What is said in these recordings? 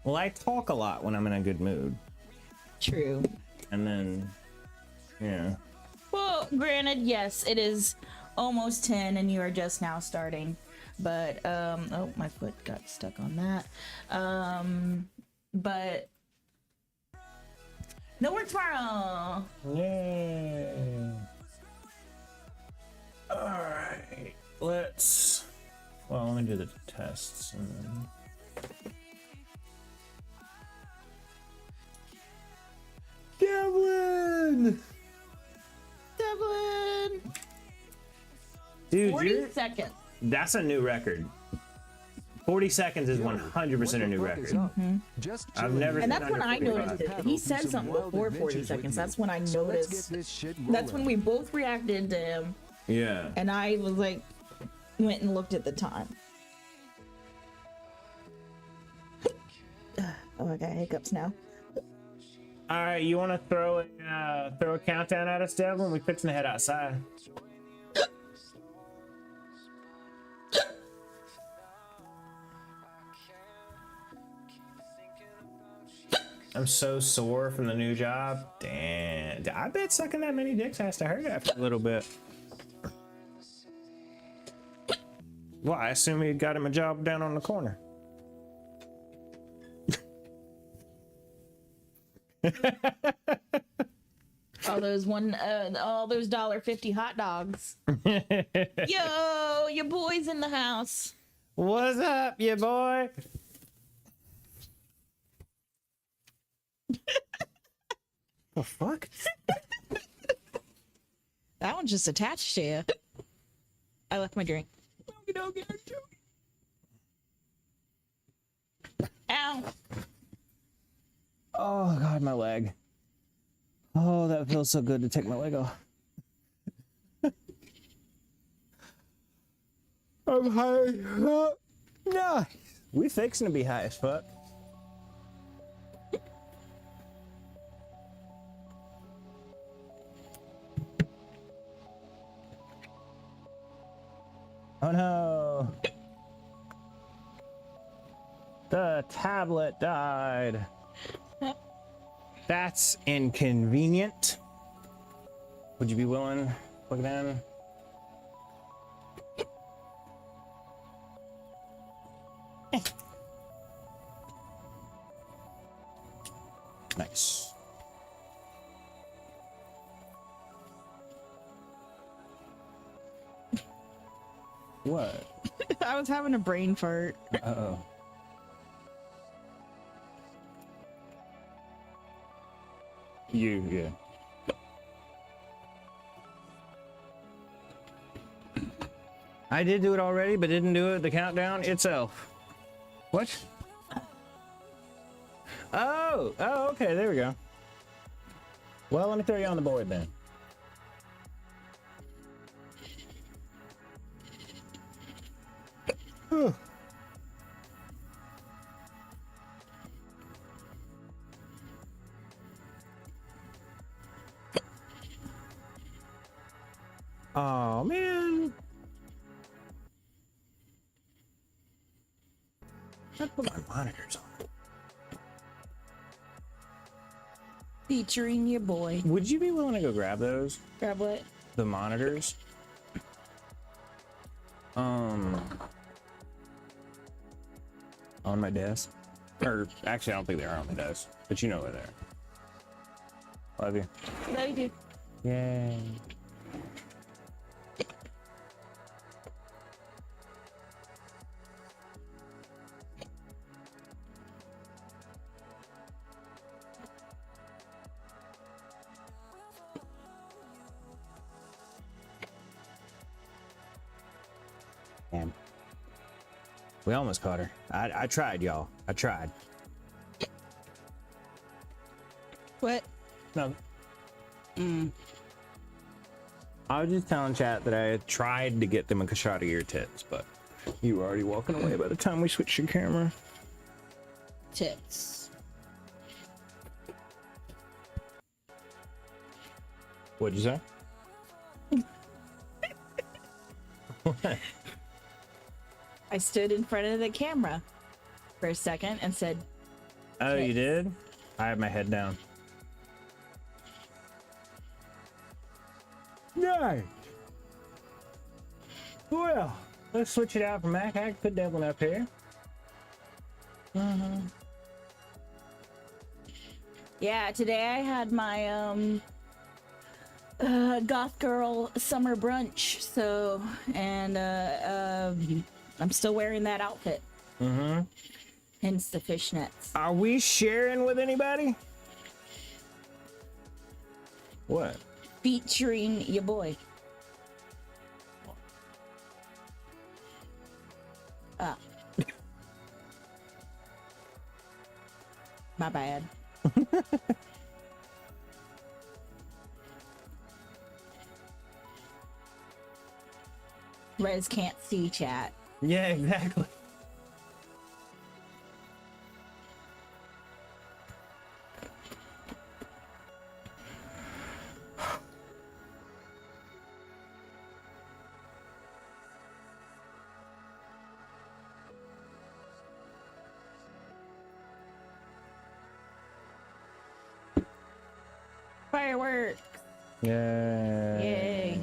Well, I talk a lot when I'm in a good mood. True. And then, yeah. Well, granted, yes, it is almost 10 and you are just now starting. But, oh, my foot got stuck on that. But, no work tomorrow. Yay. All right. Let's, well, let me do the tests and then. Devlin! Dude, 40 seconds. That's a new record. 40 seconds is 100% a new record. I've never. And that's when I noticed it. He said something before 40 seconds. That's when I noticed. That's when we both reacted to him. Yeah. And I was like, went and looked at the time. Oh, I got hiccups now. All right, you want to throw a countdown at us, Devlin? We fixing to head outside. I'm so sore from the new job. Damn, I bet sucking that many dicks has to hurt after a little bit. Well, I assume he got him a job down on the corner. all those $1.50 hot dogs. Yo, your boy's in the house. What's up, you boy? The fuck? That one's just attached to you. I left my drink. Ow. Oh god, my leg. Oh, that feels so good to take my leg off. I'm high. Nice. We fixing to be high as fuck. Oh no. The tablet died. That's inconvenient. Would you be willing to plug it in? Nice. What? I was having a brain fart. Uh-oh. Yeah. I did do it already, but didn't do it the countdown itself. What? Oh, okay, there we go. Well, let me throw you on the board then. Whew. Oh man. I put my monitors on. Featuring your boy. Would you be willing to go grab those? Grab what? The monitors. On my desk. Or actually I don't think they are on the desk, but you know where they are. Love you. Love you. Yay. Damn. We almost caught her. I tried, y'all. I tried. What? No. I was just telling chat that I tried to get them a shot of your tits, but you were already walking away by the time we switched your camera. Tits. What'd you say? What? I stood in front of the camera for a second and said, Oh, you tits. did? I have my head down. Nice. Well, let's switch it out for Mac. I can put that one up here. Yeah, today I had my goth girl summer brunch. So, and I'm still wearing that outfit. Mm-hmm. Hence the fishnets. Are we sharing with anybody? What? Featuring your boy. Ah. My bad. Rez can't see chat. Yeah, exactly. Fireworks. Yeah. Yay.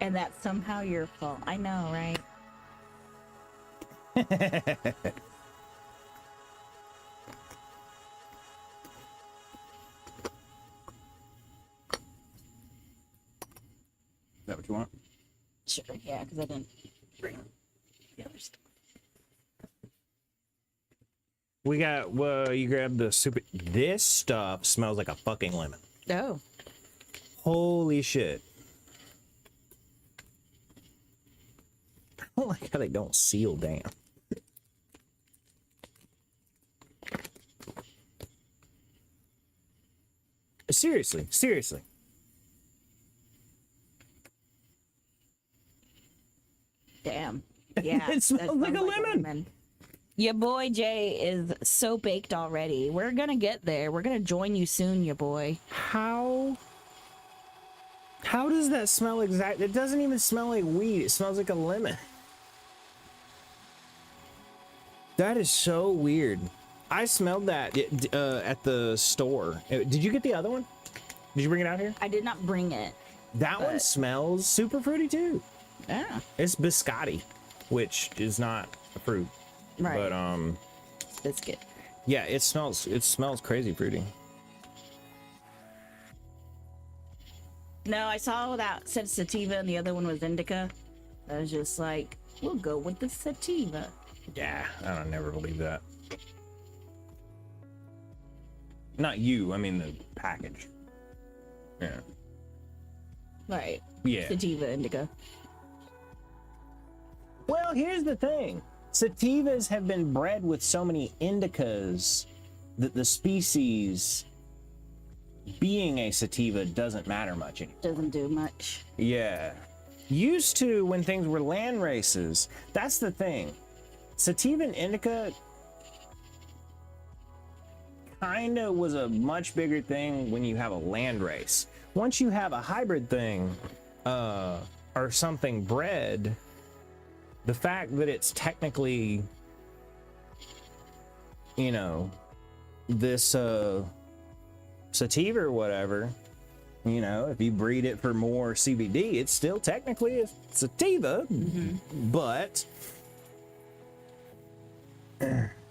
And that's somehow your fault. I know, right? Is that what you want? Sure, yeah, because I didn't bring the other stuff. We got, well, you grabbed the super. This stuff smells like a fucking lemon. Oh. Holy shit. I don't like how they don't seal down. Seriously, seriously. Damn. Yeah. It smells that like a lemon. Your boy Jay is so baked already. We're gonna get there. We're gonna join you soon, your boy. How does that smell exactly? It doesn't even smell like weed. It smells like a lemon. That is so weird. I smelled that at the store. Did you get the other one? Did you bring it out here? I did not bring it. That one smells super fruity too. Yeah. It's biscotti, which is not a fruit. Right. But Biscuit. yeah, it smells crazy fruity. No, I saw that said sativa and the other one was indica. I was just like, we'll go with the sativa. Yeah, I don't never believe that. Not you, I mean the package. Yeah. Right. Yeah. Sativa, indica. Well, here's the thing. Sativas have been bred with so many indicas that the species being a sativa doesn't matter much anymore. Doesn't do much. Yeah. Used to, when things were land races, that's the thing. Sativa and indica kind of was a much bigger thing when you have a land race. Once you have a hybrid thing, or something bred, the fact that it's technically, you know, this sativa or whatever, you know, if you breed it for more CBD, it's still technically a sativa, but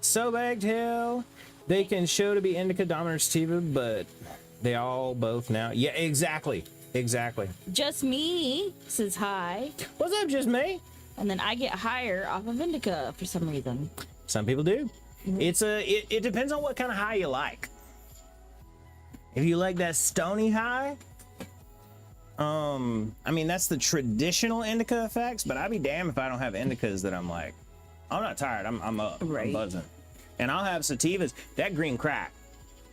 so bagged hell, they can show to be indica dominant sativa, but they all both now. Yeah, exactly. Just me says hi. What's up, just me? And then I get higher off of indica for some reason. Some people do. It depends on what kind of high you like. If you like that stony high, I mean, that's the traditional indica effects, but I'd be damned if I don't have indicas that I'm like, I'm not tired, I'm up, I'm Right. buzzing. And I'll have sativas. That green crack,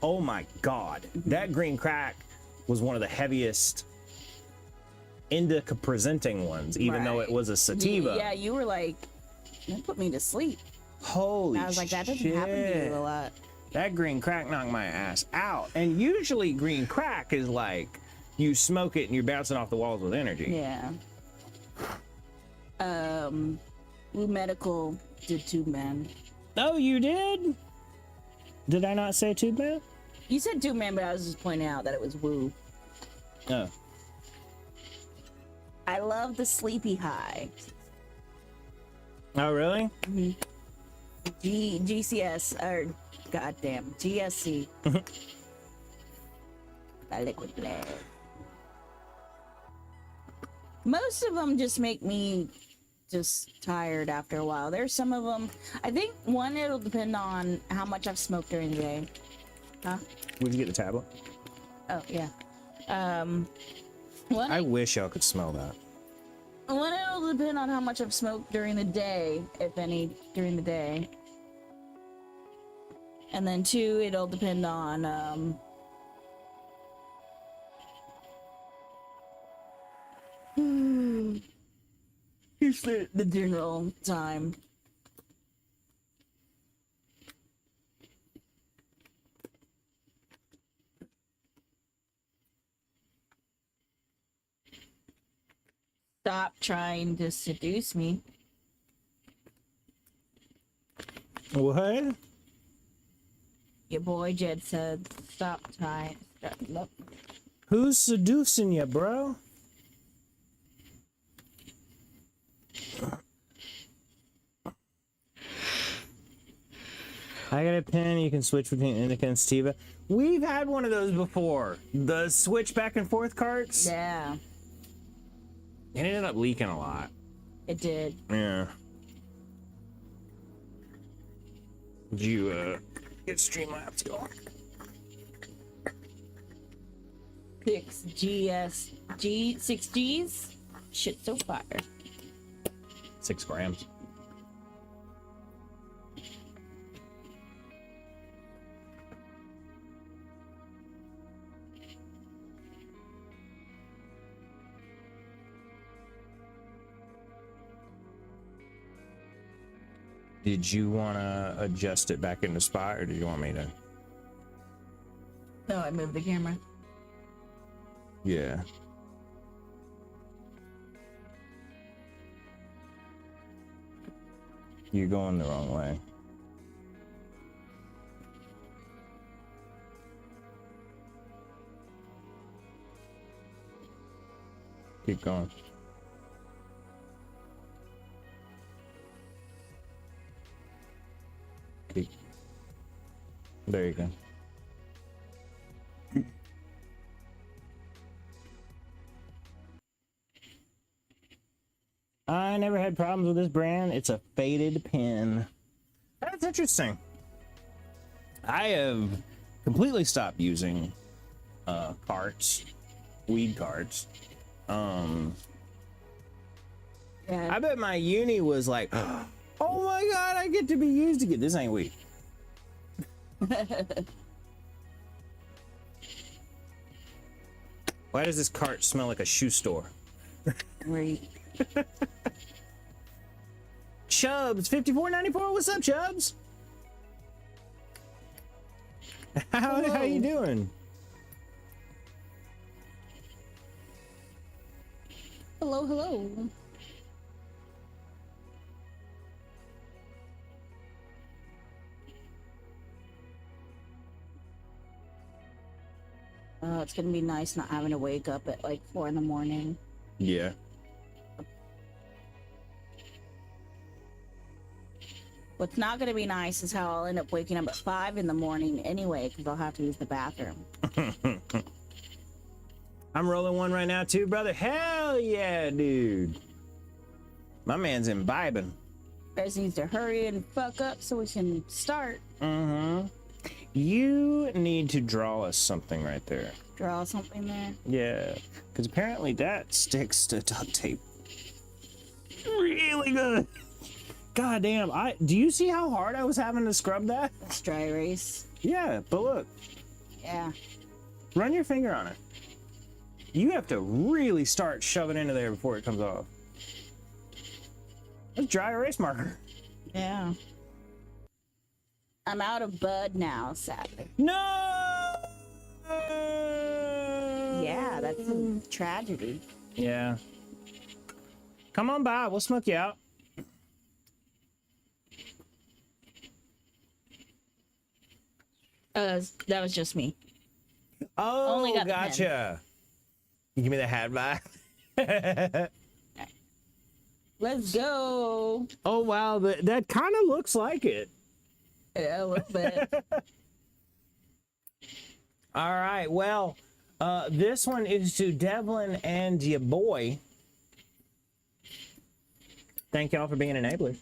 oh my God, that green crack was one of the heaviest indica presenting ones, even though it was a sativa. Yeah, you were like, that put me to sleep. Holy And I was like, that doesn't happen to you a lot. That green crack knocked my ass out. And usually green crack is like you smoke it and you're bouncing off the walls with energy. Yeah. Blue Medical did too, man. Oh, you did? Did I not say tube man? You said 2 man, but I was just pointing out that it was woo. Oh. I love the sleepy high. Oh, really? GCS, or goddamn, GSC. That liquid blood. Most of them just make me just tired after a while. There's some of them, I think one, it'll depend on how much I've smoked during the day. Huh? Would you get the tablet? Oh, yeah. One, I wish y'all could smell that. one, it'll depend on how much I've smoked during the day, if any, during the day. And then 2, it'll depend on, here's the general time. Stop trying to seduce me. What? Your boy Jed said, stop trying. Nope. Who's seducing you, bro? I got a pen. You can switch between Indica and Sativa. We've had one of those before. The switch back and forth carts. Yeah, It ended up leaking a lot. it did. Yeah. Did you get Streamlabs going? 6Gs. Shit, so fire. 6 grams. Did you want to adjust it back into spot, or did you want me to? No, I moved the camera. Yeah. You're going the wrong way. Keep going. Keep. There you go. I never had problems with this brand. It's a faded pen. That's interesting. I have completely stopped using carts, weed carts. Yeah. I bet my uni was like, oh my god, I get to be used again. This ain't weed. Why does this cart smell like a shoe store? Right. Chubbs, 54.94. What's up, Chubbs? How you doing? Hello, hello. Oh, it's gonna be nice not having to wake up at like 4 in the morning. Yeah. What's not gonna be nice is how I'll end up waking up at 5 in the morning anyway, because I'll have to use the bathroom. I'm rolling one right now too, brother. Hell yeah, dude. My man's imbibing. Guys needs to hurry and fuck up so we can start. Mm-hmm. You need to draw us something right there. Draw something there. Yeah, because apparently that sticks to duct tape really good. God damn, do you see how hard I was having to scrub that? It's dry erase. Yeah, but look, Yeah. run your finger on it. You have to really start shoving into there before it comes off. That's dry erase marker. Yeah. I'm out of bud now, sadly. No! Yeah, that's a tragedy. Yeah. Come on by, we'll smoke you out. That was just me. Oh, Only got the pen. gotcha. You give me the hat back. Let's go. Oh wow, that kind of looks like it. Yeah, a little bit. All right, well, this one is to Devlin and your boy. Thank y'all for being enablers.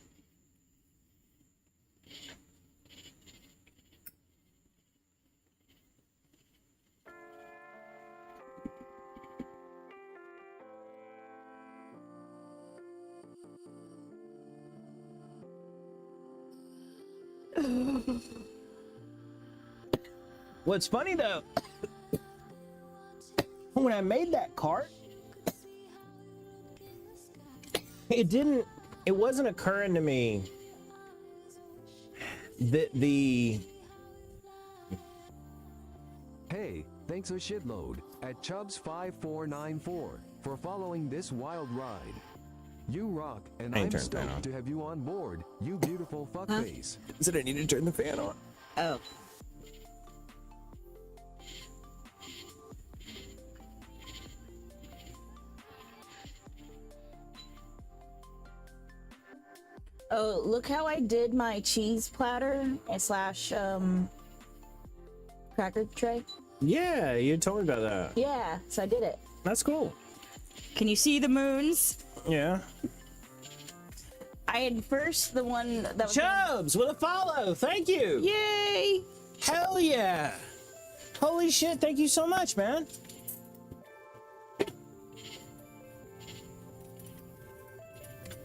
What's funny though, when I made that cart, it wasn't occurring to me that Hey, thanks a shitload at Chubbs5494 for following this wild ride. You rock, and I'm stoked to have you on board, you beautiful fuckface. Said I need to turn the fan on. Oh. Oh, look how I did my cheese platter slash cracker tray. Yeah, you told me about that. Yeah, so I did it. That's cool. Can you see the moons? Yeah. I had first the one that was Chubbs with a follow. Thank you. Yay! Hell yeah. Holy shit, thank you so much, man.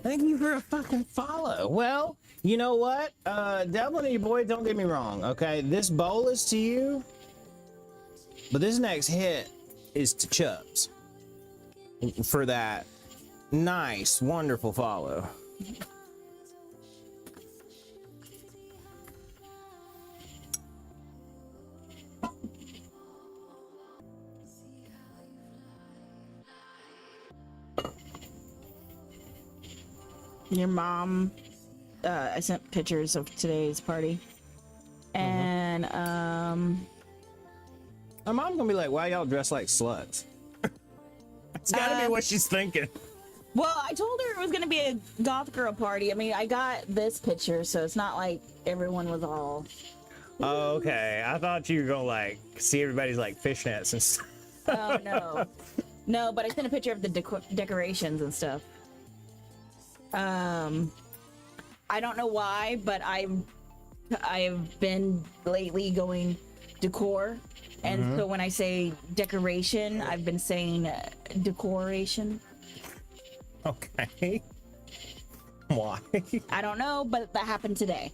Thank you for a fucking follow. Well, you know what? Devlin and your boy, don't get me wrong, okay? This bowl is to you, but this next hit is to Chubbs for that nice, wonderful follow. Your mom, I sent pictures of today's party, and My mom's gonna be like, why y'all dress like sluts? It's gotta be what she's thinking. well, I told her it was gonna be a goth girl party. I mean, I got this picture, so it's not like everyone was all. Oh, okay. I thought you were gonna like see everybody's like fishnets and stuff. Oh no, no. But I sent a picture of the decorations and stuff. I don't know why, but I've been lately going decor, and so when I say decoration, I've been saying decoration. Okay. Why? I don't know, but that happened today.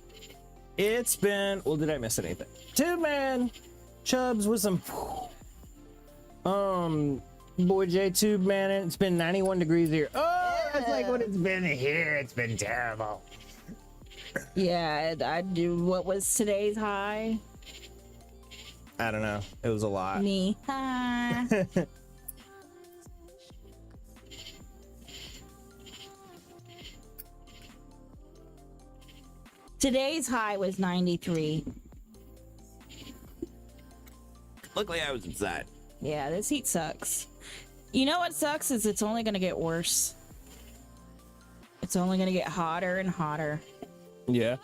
It's been, well, did I miss anything? Two man Chubbs with some boy J Tube man, it's been 91 degrees here. Oh, that's like what it's been here. It's been terrible. Yeah, I do. What was today's high? I don't know. It was a lot. Me. Today's high was 93. Luckily I was inside. Yeah, this heat sucks. You know what sucks is it's only gonna get worse. It's only gonna get hotter and hotter. Yeah.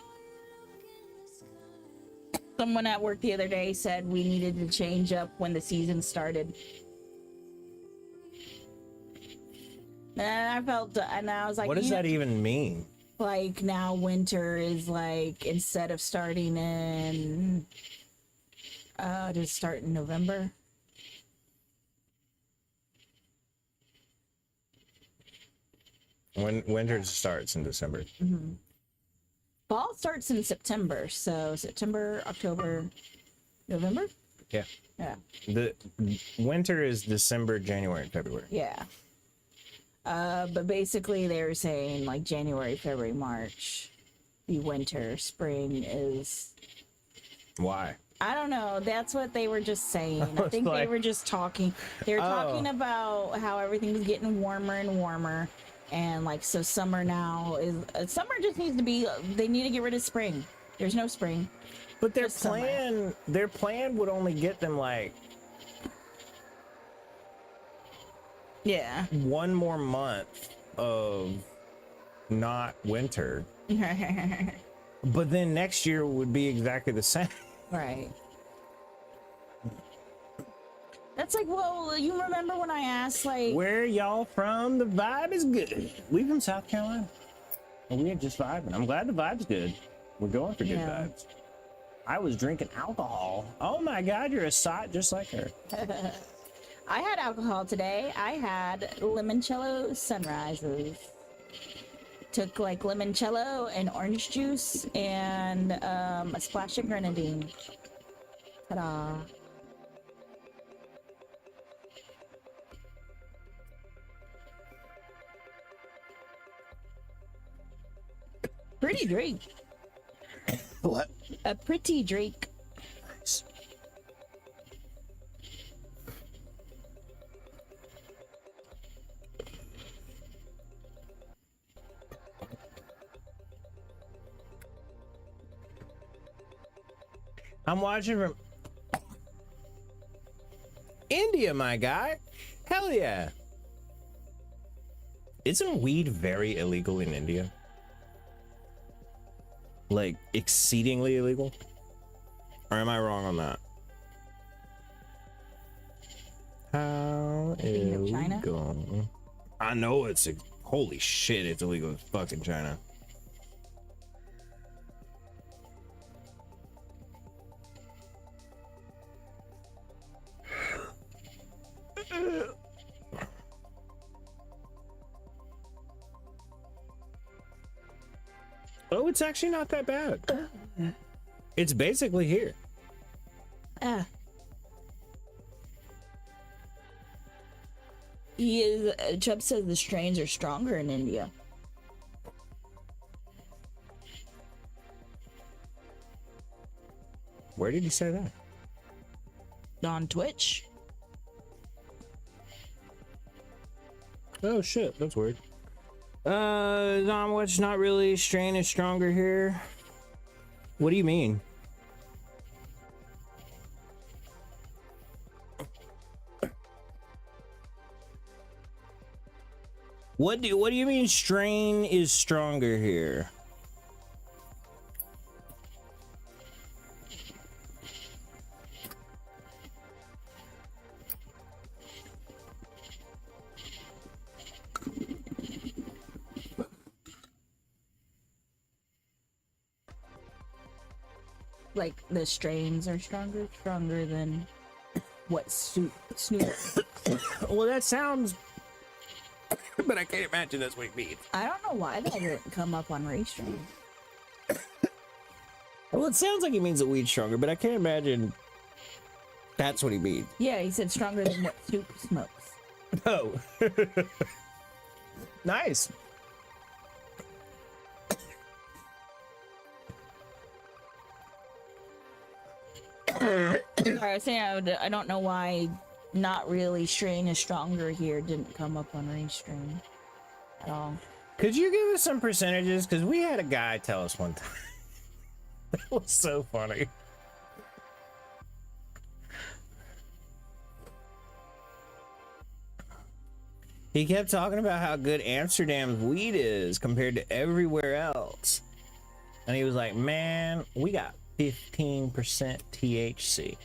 Someone at work the other day said we needed to change up when the season started. And I felt, and I was like, What does you know, that even mean? like now winter is like, instead of starting in, just start in November. When winter starts in December. Mm-hmm. Fall starts in September, so September, October, November? Yeah. Yeah. The winter is December, January, and February. Yeah. But basically they were saying like January, February, March, the winter, spring is... Why? I don't know. That's what they were just saying. I think they like- were just talking. They were talking Oh. about how everything was getting warmer and warmer. And like, so summer now is... summer just needs to be... They need to get rid of spring. There's no spring. But Just summer. their plan would only get them like Yeah. one more month of not winter. But then next year would be exactly the same. Right. That's like, well, you remember when I asked, like, Where y'all from? The vibe is good. We from South Carolina. And we are just vibing. I'm glad the vibe's good. We're going for good vibes. I was drinking alcohol. Oh my God, you're a sot just like her. I had alcohol today. I had limoncello sunrises. Took like limoncello and orange juice and a splash of grenadine. Ta-da. Pretty drink. What? A pretty drink. Nice. I'm watching from India, my guy. Hell yeah. Isn't weed very illegal in India? Like, exceedingly illegal? Or am I wrong on that? How Speaking of China? illegal? I know it's holy shit, it's illegal in fucking China. Oh, it's actually not that bad. It's basically here. He is. Chubb says the strains are stronger in India. Where did he say that? On Twitch. Oh shit, that's weird. Not much, not really. Strain is stronger here. What do you mean? What do you mean strain is stronger here? Like the strains are stronger than what Snoop. Well, that sounds. But I can't imagine that's what he means. I don't know why that didn't come up on race strain. Well, it sounds like he means that weed's stronger, but I can't imagine that's what he means. Yeah, he said stronger than what Snoop smokes. Oh. Nice. I was saying I don't know why not really strain is stronger here didn't come up on race strain at all. Could you give us some percentages? Because we had a guy tell us one time. That was so funny. He kept talking about how good Amsterdam's weed is compared to everywhere else. And he was like, man, we got 15% THC.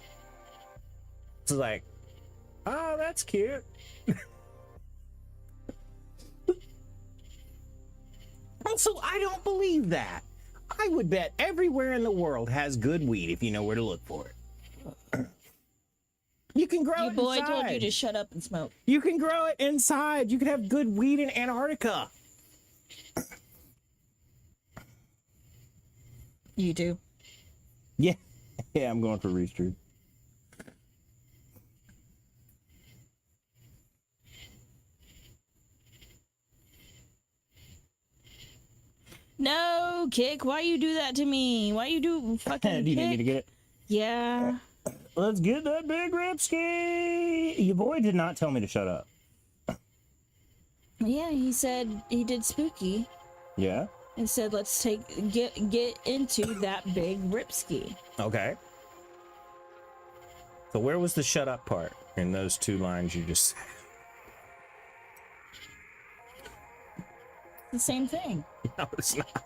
It's like, oh, that's cute. Also, I don't believe that. I would bet everywhere in the world has good weed if you know where to look for it. You can grow Your it boy inside. told you to shut up and smoke. You can grow it inside. You can have good weed in Antarctica. You do? Yeah. Yeah, I'm going for Reese. No, Kick, why you do that to me? Why you do fucking Do you need me Kick? to get it? Yeah. Let's get that big ripski. Your boy did not tell me to shut up. Yeah, he said he did spooky. Yeah? and said, "Let's get into that big ripski." Okay. So where was the shut up part in those two lines you just said? The same thing. No, it's not.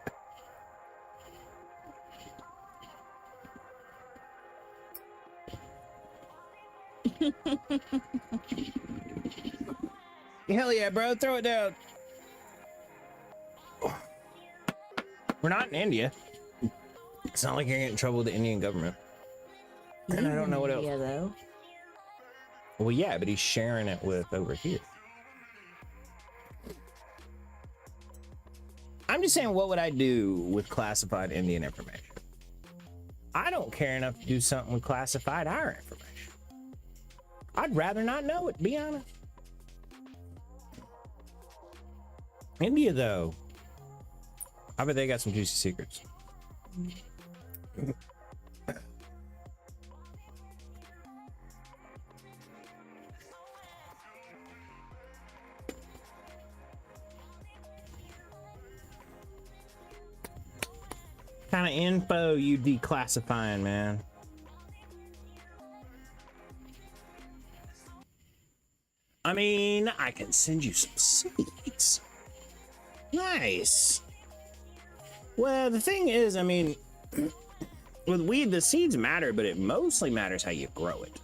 Hell yeah, bro. Throw it down. We're not in India. It's not like you're getting in trouble with the Indian government. And I don't know what else. Yeah, though. Well, yeah, but he's sharing it with over here. I'm just saying, what would I do with classified Indian information? I don't care enough to do something with classified our information. I'd rather not know it, be honest. India, though, I bet they got some juicy secrets. Kind of info you declassifying, man? I mean, I can send you some seeds. Nice. Well, the thing is, I mean, with weed, the seeds matter, but it mostly matters how you grow it.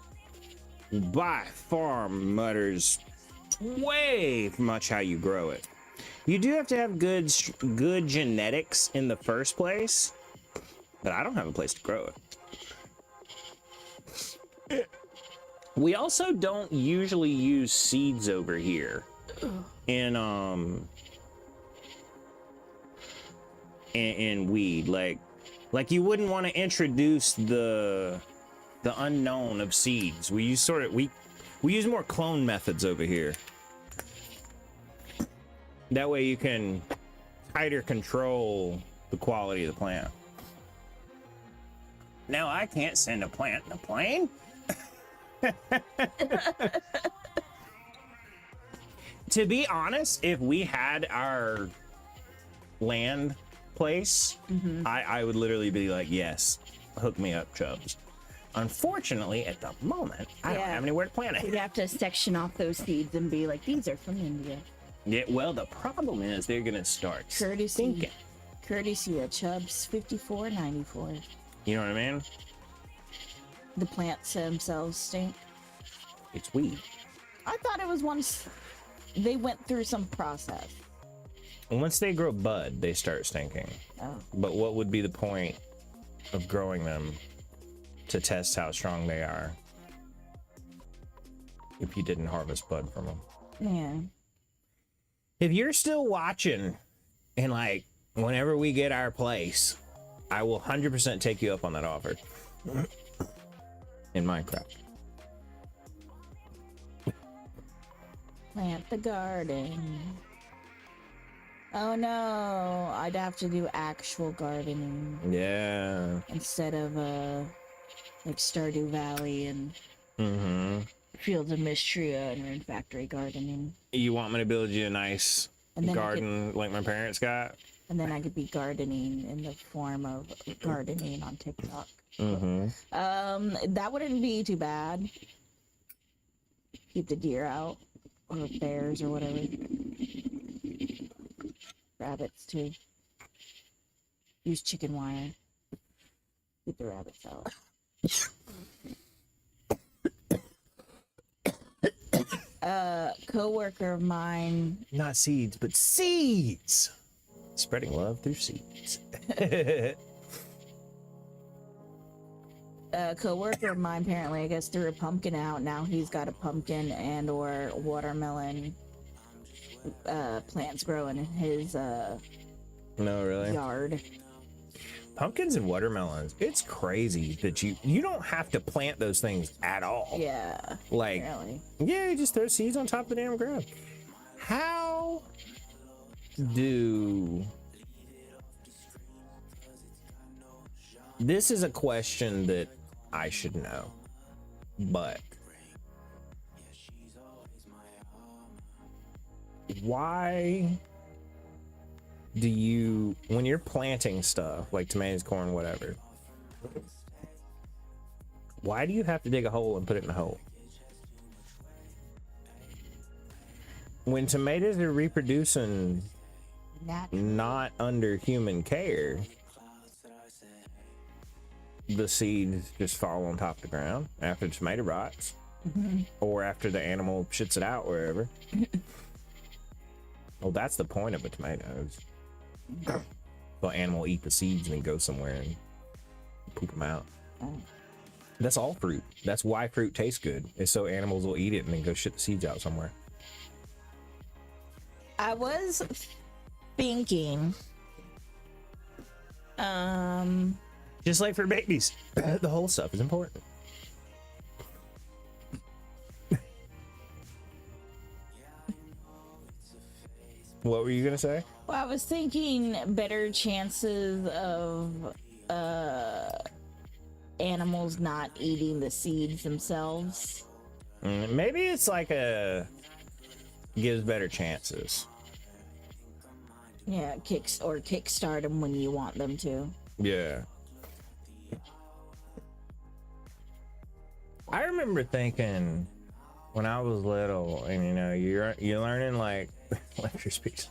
By far matters way much how you grow it. You do have to have good genetics in the first place, but I don't have a place to grow it. We also don't usually use seeds over here in weed. Like you wouldn't want to introduce the unknown of seeds. We use we use more clone methods over here. That way you can tighter control the quality of the plant. Now I can't send a plant in a plane. To be honest, if we had our land place, I would literally be like, yes, hook me up, Chubbs. Unfortunately, at the moment, I don't have anywhere to plant it. You'd have to section off those seeds and be like, these are from India. Yeah, well, the problem is they're gonna start stinking. Courtesy of Chubbs 5494. You know what I mean? The plants themselves stink. It's weed. I thought it was once they went through some process. Once they grow bud, they start stinking. Oh. But what would be the point of growing them to test how strong they are if you didn't harvest bud from them? Yeah. If you're still watching, and like whenever we get our place, I will 100% take you up on that offer in Minecraft. Plant the garden. Oh no, I'd have to do actual gardening. Yeah. Instead of like Stardew Valley and Fields of Mystria and Rune Factory gardening. You want me to build you a nice garden like my parents got? And then I could be gardening in the form of gardening on TikTok. That wouldn't be too bad. Keep the deer out, or bears, or whatever. Rabbits too. Use chicken wire. Keep the rabbits out. Coworker of mine. Not seeds, but seeds. Spreading love through seeds. A coworker of mine apparently, I guess, threw a pumpkin out. Now he's got a pumpkin and or watermelon plants growing in his no, really? yard. Pumpkins and watermelons, it's crazy that you don't have to plant those things at all. Yeah. Like, really. Yeah, you just throw seeds on top of the damn ground. How do... This is a question that I should know, but why do you, when you're planting stuff like tomatoes, corn, whatever, why do you have to dig a hole and put it in a hole? When tomatoes are reproducing not under human care, the seeds just fall on top of the ground after the tomato rots, or after the animal shits it out wherever. Well, that's the point of a tomato. The animal eat the seeds and then go somewhere and poop them out. That's all fruit. That's why fruit tastes good. Is so animals will eat it and then go shit the seeds out somewhere. I was thinking, Just like for babies, the whole stuff is important. What were you gonna say? well, I was thinking better chances of animals not eating the seeds themselves. Maybe it's like gives better chances. Yeah, kickstart them when you want them to. Yeah. I remember thinking when I was little, and you're learning like lecture speaks.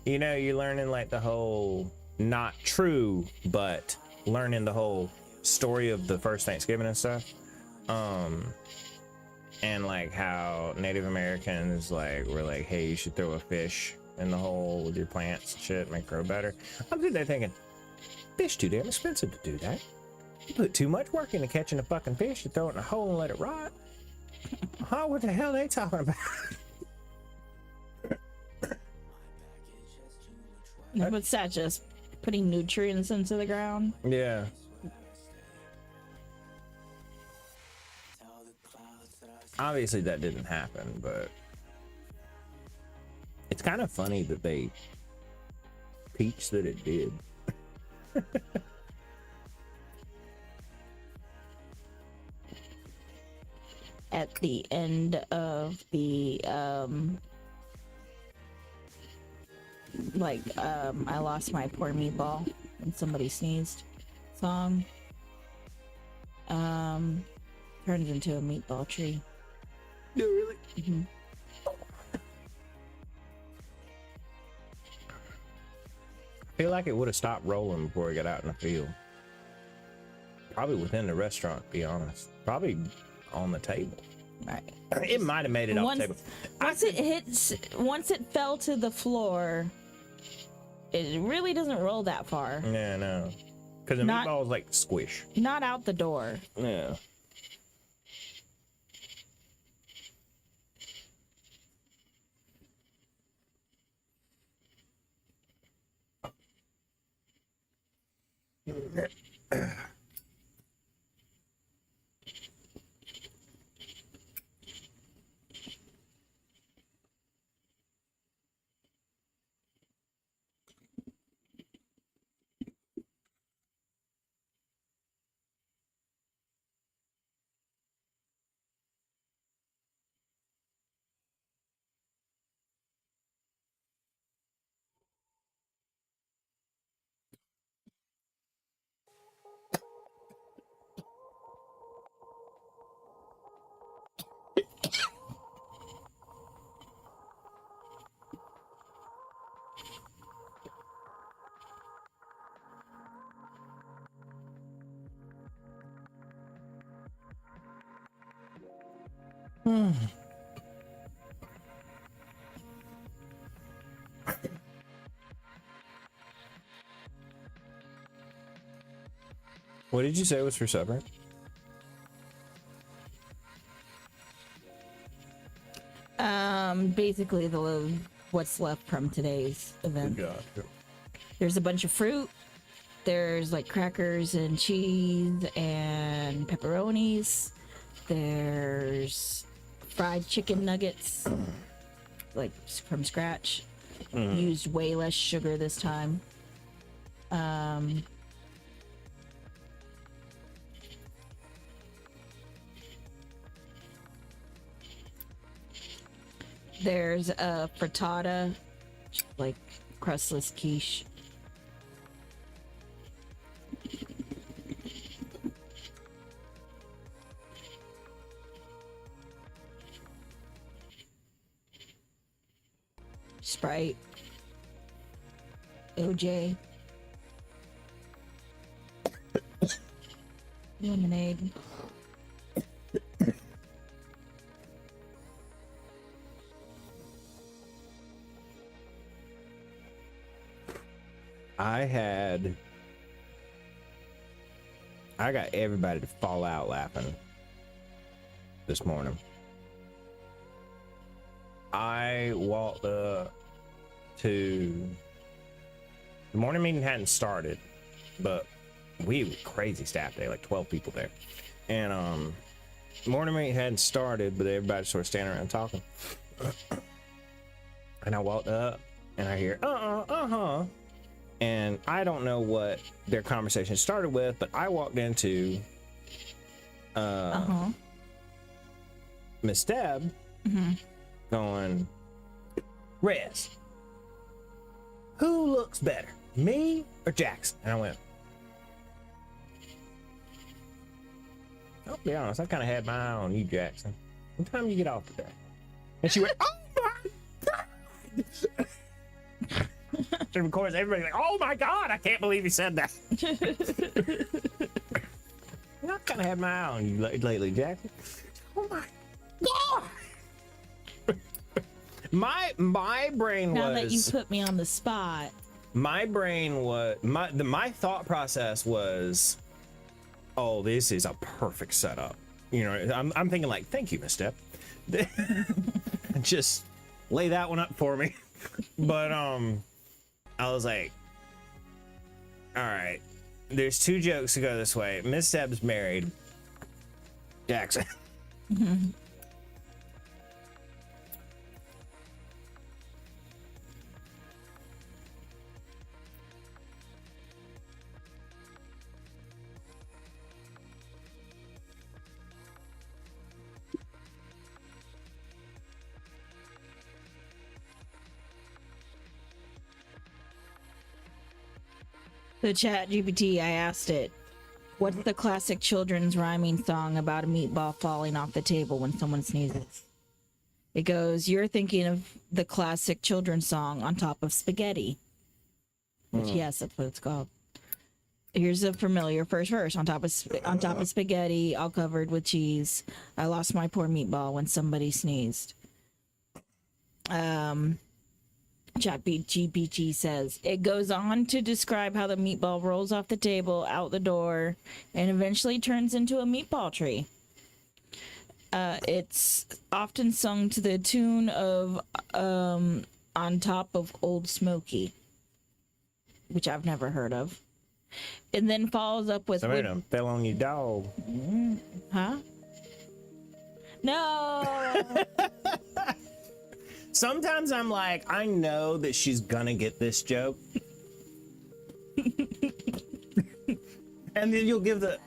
You're learning like the whole not true, but learning the whole story of the first Thanksgiving and stuff. And like how Native Americans were like, hey, you should throw a fish in the hole with your plants and shit, make it grow better. I'm sitting there thinking, fish too damn expensive to do that. You put too much work into catching a fucking fish, you throw it in a hole and let it rot. Huh? What the hell are they talking about? What's that? Just putting nutrients into the ground? Yeah. Obviously that didn't happen, but it's kind of funny that they teach that it did. At the end of the I lost my poor meatball and somebody sneezed song turned into a meatball tree. Yeah, really? Mm-hmm. I feel like it would have stopped rolling before it got out in the field. Probably within the restaurant, to be honest. Probably on the table. Right. It might have made it off the table. Once it fell to the floor, it really doesn't roll that far. Yeah, no. Because the meatball is like squish. Not out the door. Yeah. What did you say was for supper? Basically what's left from today's event. Gotcha. There's a bunch of fruit. There's like crackers and cheese and pepperonis. There's fried chicken nuggets, like from scratch. Used way less sugar this time. There's a frittata, like crustless quiche. Sprite. OJ. Lemonade. I got everybody to fall out laughing this morning. I walked up to the morning meeting hadn't started, but we were crazy staff day, like 12 people there. And morning meeting hadn't started, but everybody sort of standing around talking. And I walked up and I hear and I don't know what their conversation started with, but I walked into Miss Deb going, Rez, who looks better, me or Jackson? And I went, I'll be honest, I kind of had my eye on you, Jackson. What time you get off today? And she went, oh my God! And of course, everybody's like, oh my God, I can't believe you said that. You know, I kind of had my eye on you lately, Jackson. Oh my God! my brain now was. Now that you put me on the spot. My brain was my thought process was, oh, this is a perfect setup. You know, I'm thinking like, thank you, Miss Step. Just lay that one up for me. But I was like, all right, there's two jokes to go this way. Miss Step's married. Jackson. The chat GPT, I asked it, what's the classic children's rhyming song about a meatball falling off the table when someone sneezes? It goes, you're thinking of the classic children's song, On Top of Spaghetti. Which, yes, that's what it's called. Here's a familiar first verse. On top of spaghetti, all covered with cheese. I lost my poor meatball when somebody sneezed. Chat GPT says, it goes on to describe how the meatball rolls off the table, out the door, and eventually turns into a meatball tree. It's often sung to the tune of On Top of Old Smoky, which I've never heard of. And then follows up with... Somebody done fell on your dog. Huh? No! Sometimes I'm like, I know that she's gonna get this joke. And then you'll give the...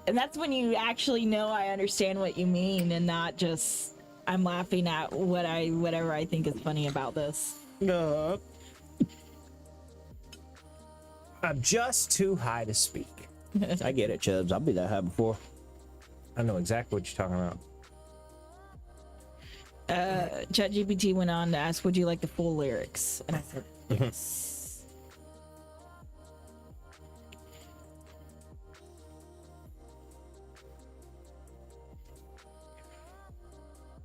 And that's when you actually know I understand what you mean and not just I'm laughing at whatever I think is funny about this. No. I'm just too high to speak. I get it, Chubbs. I'll be that high before. I know exactly what you're talking about. ChatGPT went on to ask, would you like the full lyrics? And I said, yes.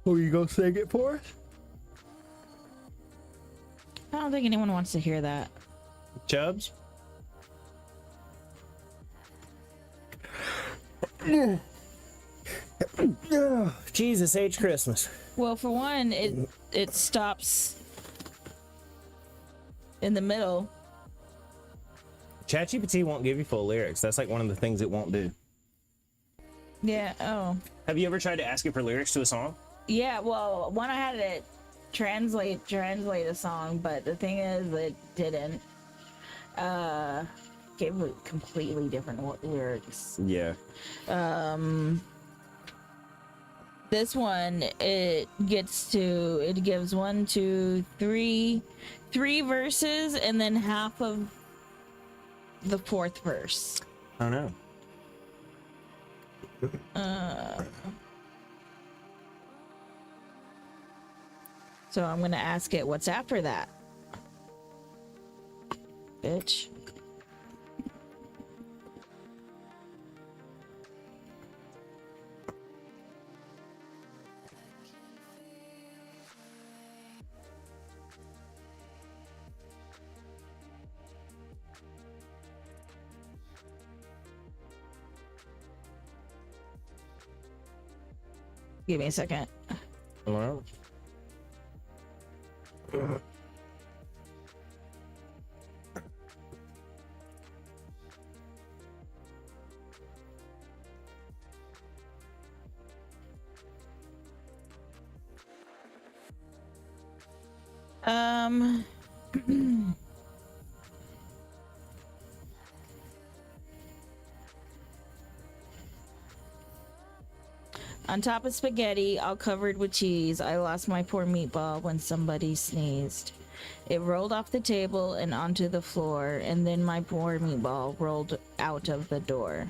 Oh, you gonna sing it for us? I don't think anyone wants to hear that. Chubbs? Jesus H. Christmas. Well, for one, it stops in the middle. ChatGPT won't give you full lyrics. That's like one of the things it won't do. Yeah, oh. Have you ever tried to ask it for lyrics to a song? Yeah, well, one I had it translate a song, but the thing is, it didn't. Gave it completely different lyrics. Yeah. This one, it gives 1, 2, 3 verses and then half of the 4th verse. Oh no. So I'm gonna ask it, what's after that? Bitch. Give me a second. Hello? On top of spaghetti, all covered with cheese, I lost my poor meatball when somebody sneezed. It rolled off the table and onto the floor, and then my poor meatball rolled out of the door.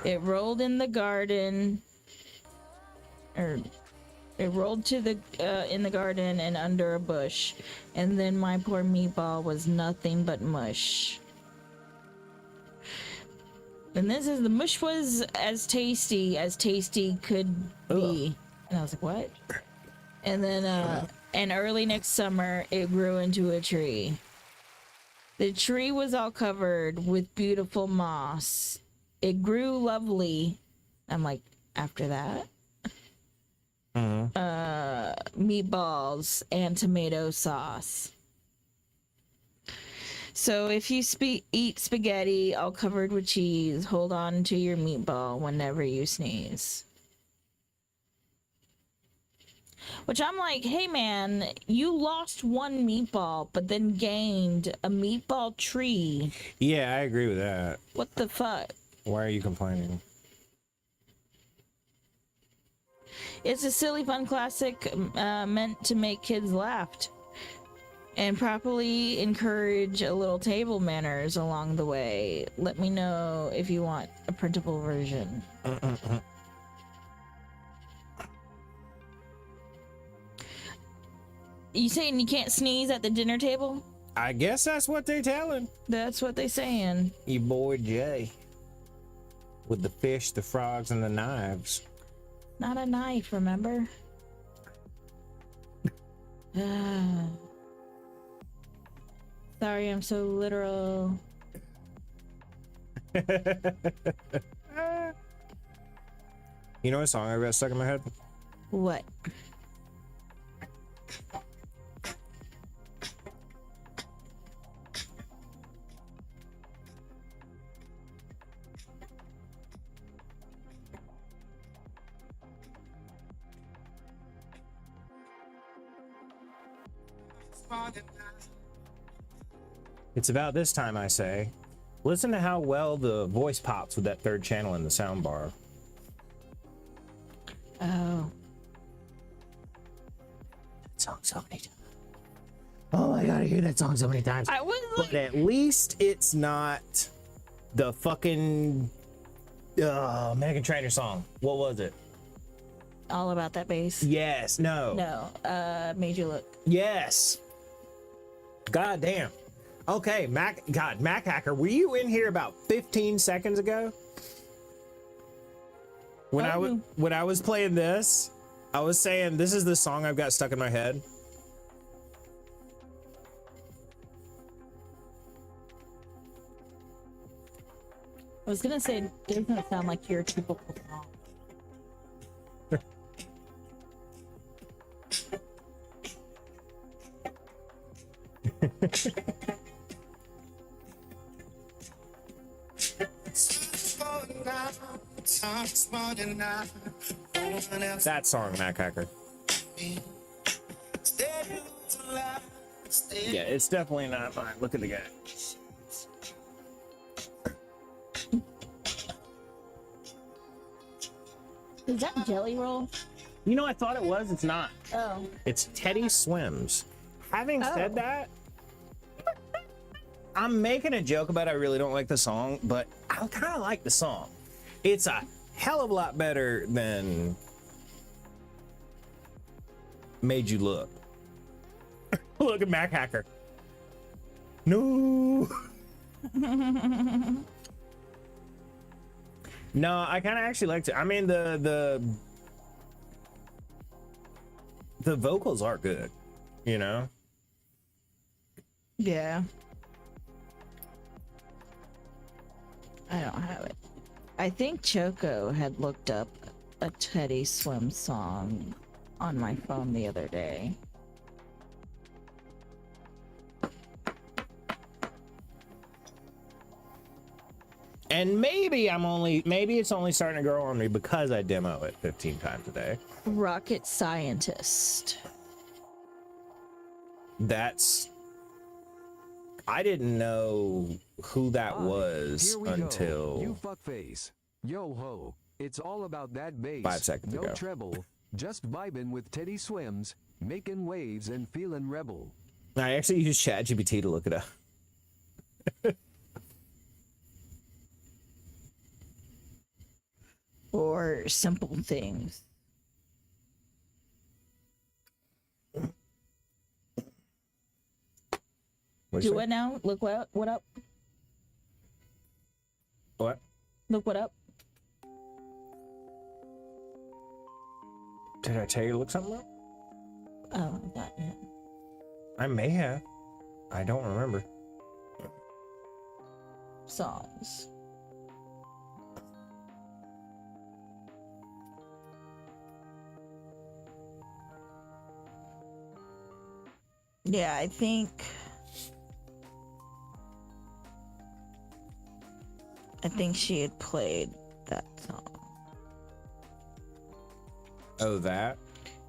It rolled in the garden, or it rolled to the in the garden and under a bush, and then my poor meatball was nothing but mush. And this is, the mush was as tasty could be. And I was like, what? And then, and early next summer, it grew into a tree. The tree was all covered with beautiful moss. It grew lovely. I'm like, after that? Meatballs and tomato sauce. So if you eat spaghetti all covered with cheese, hold on to your meatball whenever you sneeze. Which I'm like, hey man, you lost one meatball, but then gained a meatball tree. Yeah, I agree with that. What the fuck? Why are you complaining? It's a silly fun classic meant to make kids laugh and properly encourage a little table manners along the way. Let me know if you want a printable version. You saying you can't sneeze at the dinner table? I guess that's what they're telling. That's what they saying. Your boy Jay. With the fish, the frogs, and the knives. Not a knife, remember? Sorry, I'm so literal. You know what song I got stuck in my head? What? It's about this time, I say. Listen to how well the voice pops with that third channel in the sound bar. Oh. That song so many times. Oh my god, I hear that song so many times. I was But at least it's not the fucking Megan Trainor song. What was it? all about that bass. Yes. No. No. Made you look. Yes. God damn. Okay, Mac Hacker, were you in here about 15 seconds ago? When I was playing this, I was saying this is the song I've got stuck in my head. I was gonna say it doesn't sound like your typical song. That song, Mac Hacker. Yeah, it's definitely not mine. Look at the guy. Is that Jelly Roll? You know, I thought it was. It's not. Oh. It's Teddy Swims. Having said Oh. that, I'm making a joke about I really don't like the song, but I kind of like the song. It's a hell of a lot better than Made You Look. Look at Mac Hacker. No. No, I kind of actually liked it. I mean, the vocals are good, you know? Yeah. I don't have it. I think Choco had looked up a Teddy Swim song on my phone the other day. And maybe it's only starting to grow on me because I demo it 15 times a day. Rocket Scientist. I didn't know who that Hi, was here we until go. You fuckface. Yo ho. It's all about that bass. 5 seconds no ago. treble. Just vibing with Teddy Swims, making waves and feeling rebel. I actually used ChatGPT to look it up. Or Simple Things. What'd you Do say? it now. Look what up. What? Look what up. Did I tell you to look something up? Oh, not yet. I may have. I don't remember. Songs. Yeah, I think she had played that song. Oh, that?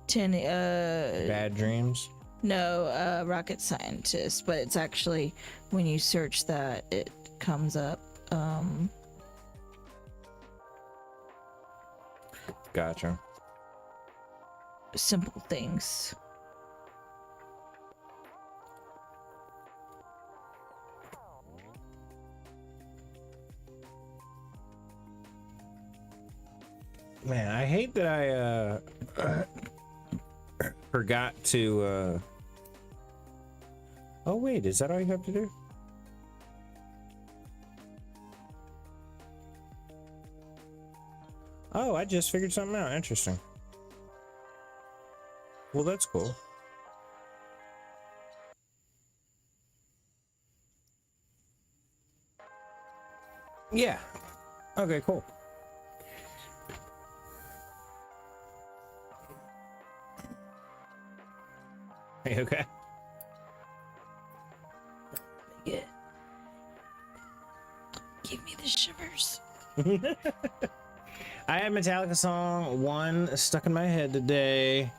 Bad Bad Dreams? No, Rocket Scientist, but it's actually when you search that it comes up. Gotcha. Simple Things. Man, I hate that I forgot to Oh wait, is that all you have to do? Oh, I just figured something out. Interesting. Well, that's cool. Yeah. Okay, cool. Are you okay? Yeah. Give me the shivers. I had Metallica song 1 stuck in my head today.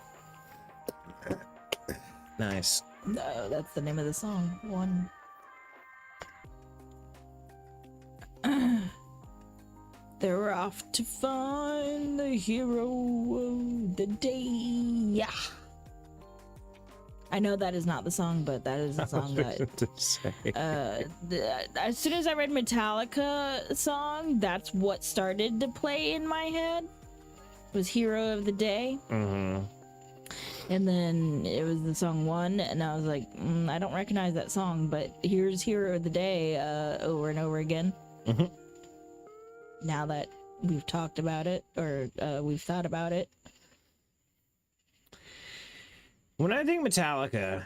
Nice. No, that's the name of the song. One. They're off to find the hero of the day. Yeah. I know that is not the song, but that is the song that. To say. As soon as I read Metallica song, that's what started to play in my head. Was Hero of the Day. Mm-hmm. And then it was the song One, and I was like, I don't recognize that song, but here's Hero of the Day over and over again. Mm-hmm. Now that we've talked about it, or we've thought about it. When I think Metallica,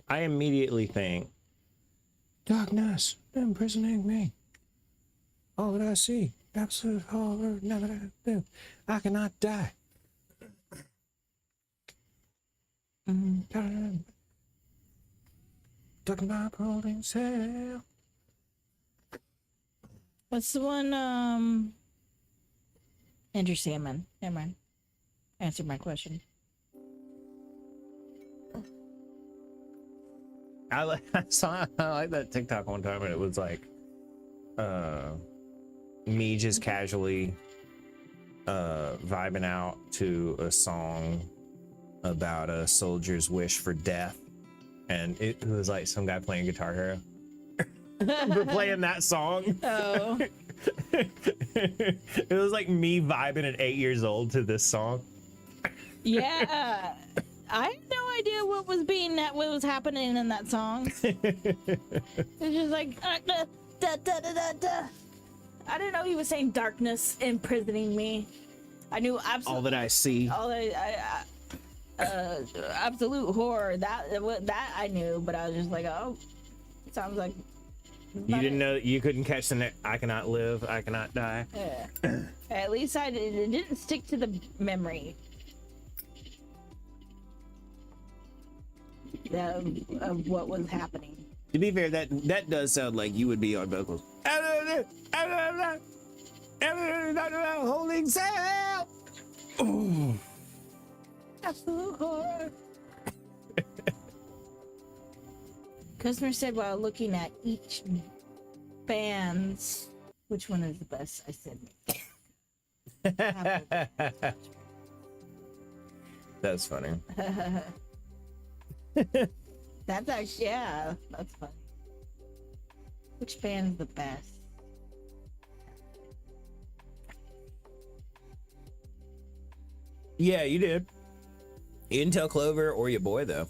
I immediately think darkness imprisoning me. All that I see, absolute horror, never to do. I cannot die. Talking about holding sail. What's the one? Andrew Salmon. Never mind. Answered my question. I like that TikTok one time, and it was like me just casually vibing out to a song about a soldier's wish for death, and it was like some guy playing Guitar Hero. We're playing that song. Oh. It was like me vibing at 8 years old to this song. Yeah. I had no idea what was happening in that song. It's just like da, da, da, da, da. I didn't know he was saying darkness imprisoning me. I knew absolutely All that I see. Absolute horror. That I knew, but I was just like, oh, it sounds like You didn't know you couldn't catch the I cannot live, I cannot die. Yeah. At least it didn't stick to the memory of what was happening. To be fair, that does sound like you would be on vocals. Holding cell. Ooh. Absolute horror. Customer said while looking at each band's, which one is the best? I said. That's funny. That's actually, yeah, that's funny. Which band's the best? Yeah, you did. You didn't tell Clover or your boy though.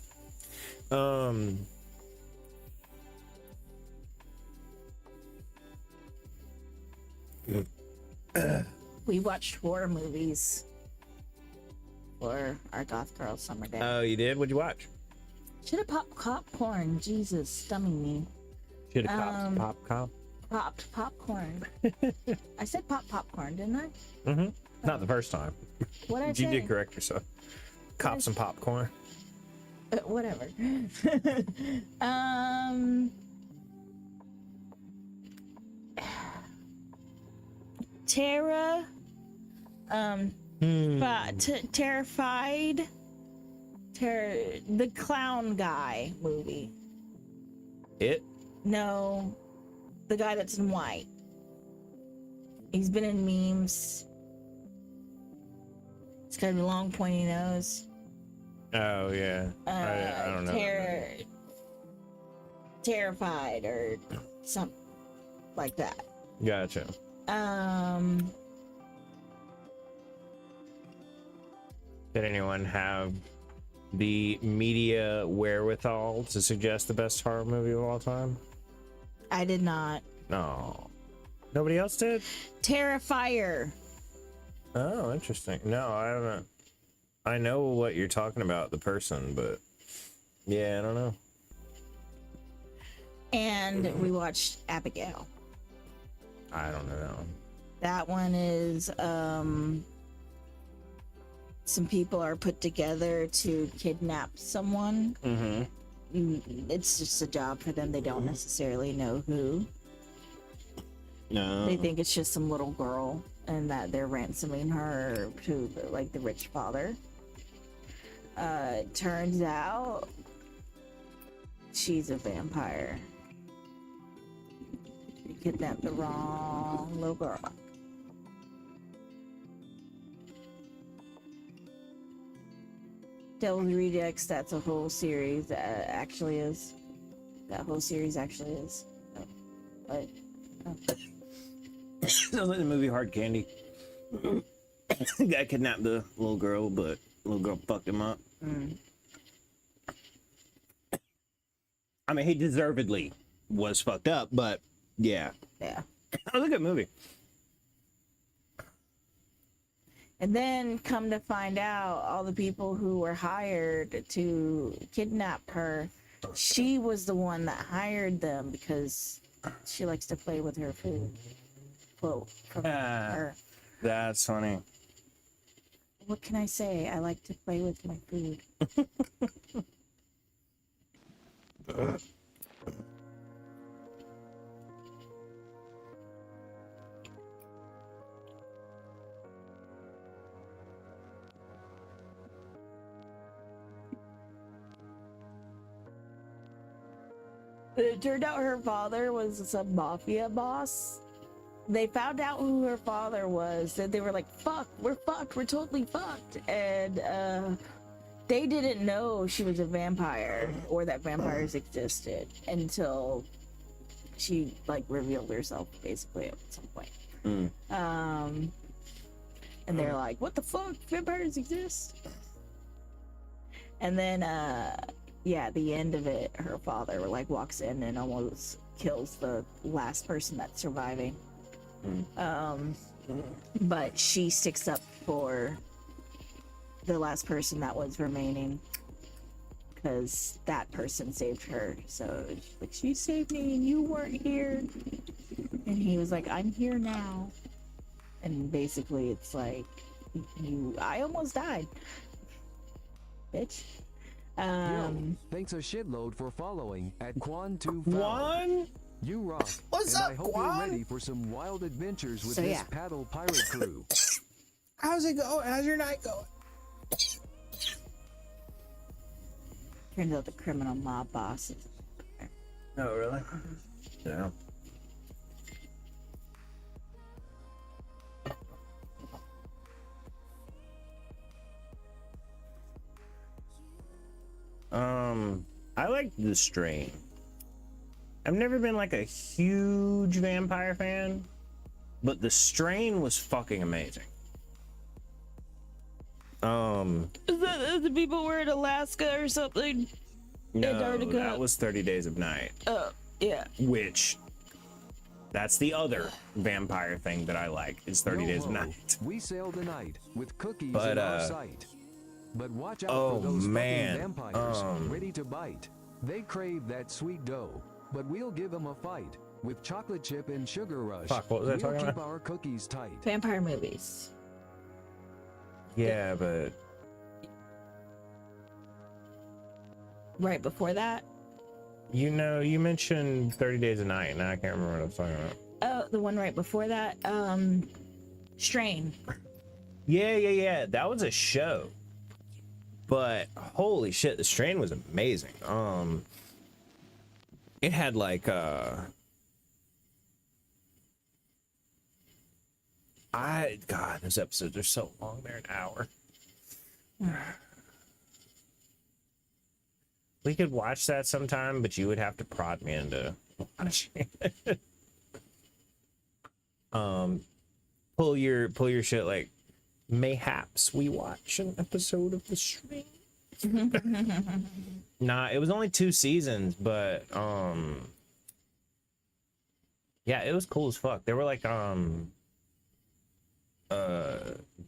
We watched horror movies for our Goth Girl Summer Day. Oh, you did? What'd you watch? Should have popped popcorn. Jesus, stomach me. Should have Popped popcorn. I said popcorn, didn't I? Mm-hmm. Not the first time. What I You say? did correct yourself. Cop some popcorn. Whatever. Tara. Terrified. The clown guy movie. It? No, the guy that's in white. He's been in memes. It's got a long pointy nose. Oh yeah. I don't know. Terrified or something like that. Gotcha. Did anyone have the media wherewithal to suggest the best horror movie of all time? I did not. No. Nobody else did? Terrifier. Oh, interesting. No, I haven't. I know what you're talking about, the person, but yeah, I don't know. And we watched Abigail. I don't know that one. That one is some people are put together to kidnap someone. Mm-hmm. It's just a job for them. They don't necessarily know who. No. They think it's just some little girl and that they're ransoming her to like the rich father. It turns out she's a vampire. You kidnapped the wrong little girl. Devil's Rejects, that's a whole series that actually is. That whole series actually is. But, Sounds like the movie Hard Candy. Guy kidnapped the little girl, but the little girl fucked him up. I mean, he deservedly was fucked up, but yeah. yeah. That was a good movie. And then come to find out, all the people who were hired to kidnap her, she was the one that hired them because she likes to play with her food. Quote from her. That's funny. What can I say? I like to play with my food. It turned out her father was some mafia boss they found out who her father was, and they were like, fuck, we're totally fucked. And they didn't know she was a vampire or that vampires existed until she like revealed herself basically at some point. And they're like, what the fuck, vampires exist? And then yeah, at the end of it, her father like walks in and almost kills the last person that's surviving. But she sticks up for the last person that was remaining because that person saved her. So like, she saved me and you weren't here. And he was like, I'm here now. And basically it's like, I almost died, bitch. Yo, thanks a shitload for following at Quan2 Juan? You rock. What's and up, I hope Quan? you're ready for some wild adventures with So, this yeah. paddle pirate crew. How's it going? How's your night going? Turns out the criminal mob boss is Oh, really? Yeah. I like the Strain. I've never been like a huge vampire fan, but the Strain was fucking amazing. Is that the people were in Alaska or something? No, Antarctica. that was 30 Days of Night, Oh, yeah. which that's the other vampire thing that I like is 30 Days of Yo-ho, Night. We sail the night with cookies But, in our sight. But watch out oh, for those man, fucking vampires ready to bite. They crave that sweet dough, but we'll give them a fight with chocolate chip and sugar rush. Fuck, what was I we'll talking keep about? our cookies tight. Vampire movies. Yeah, but Right before that? you know, you mentioned 30 Days of Night, and I can't remember what I was talking about. Oh, the one right before that? Strain. Yeah. That was a show. But holy shit, the Strain was amazing. It had like God, those episodes are so long, they're an hour. We could watch that sometime, but you would have to prod me into watching it. Pull your shit like, mayhaps we watch an episode of the Strain. Nah, it was only 2 seasons, but yeah, it was cool as fuck. There were like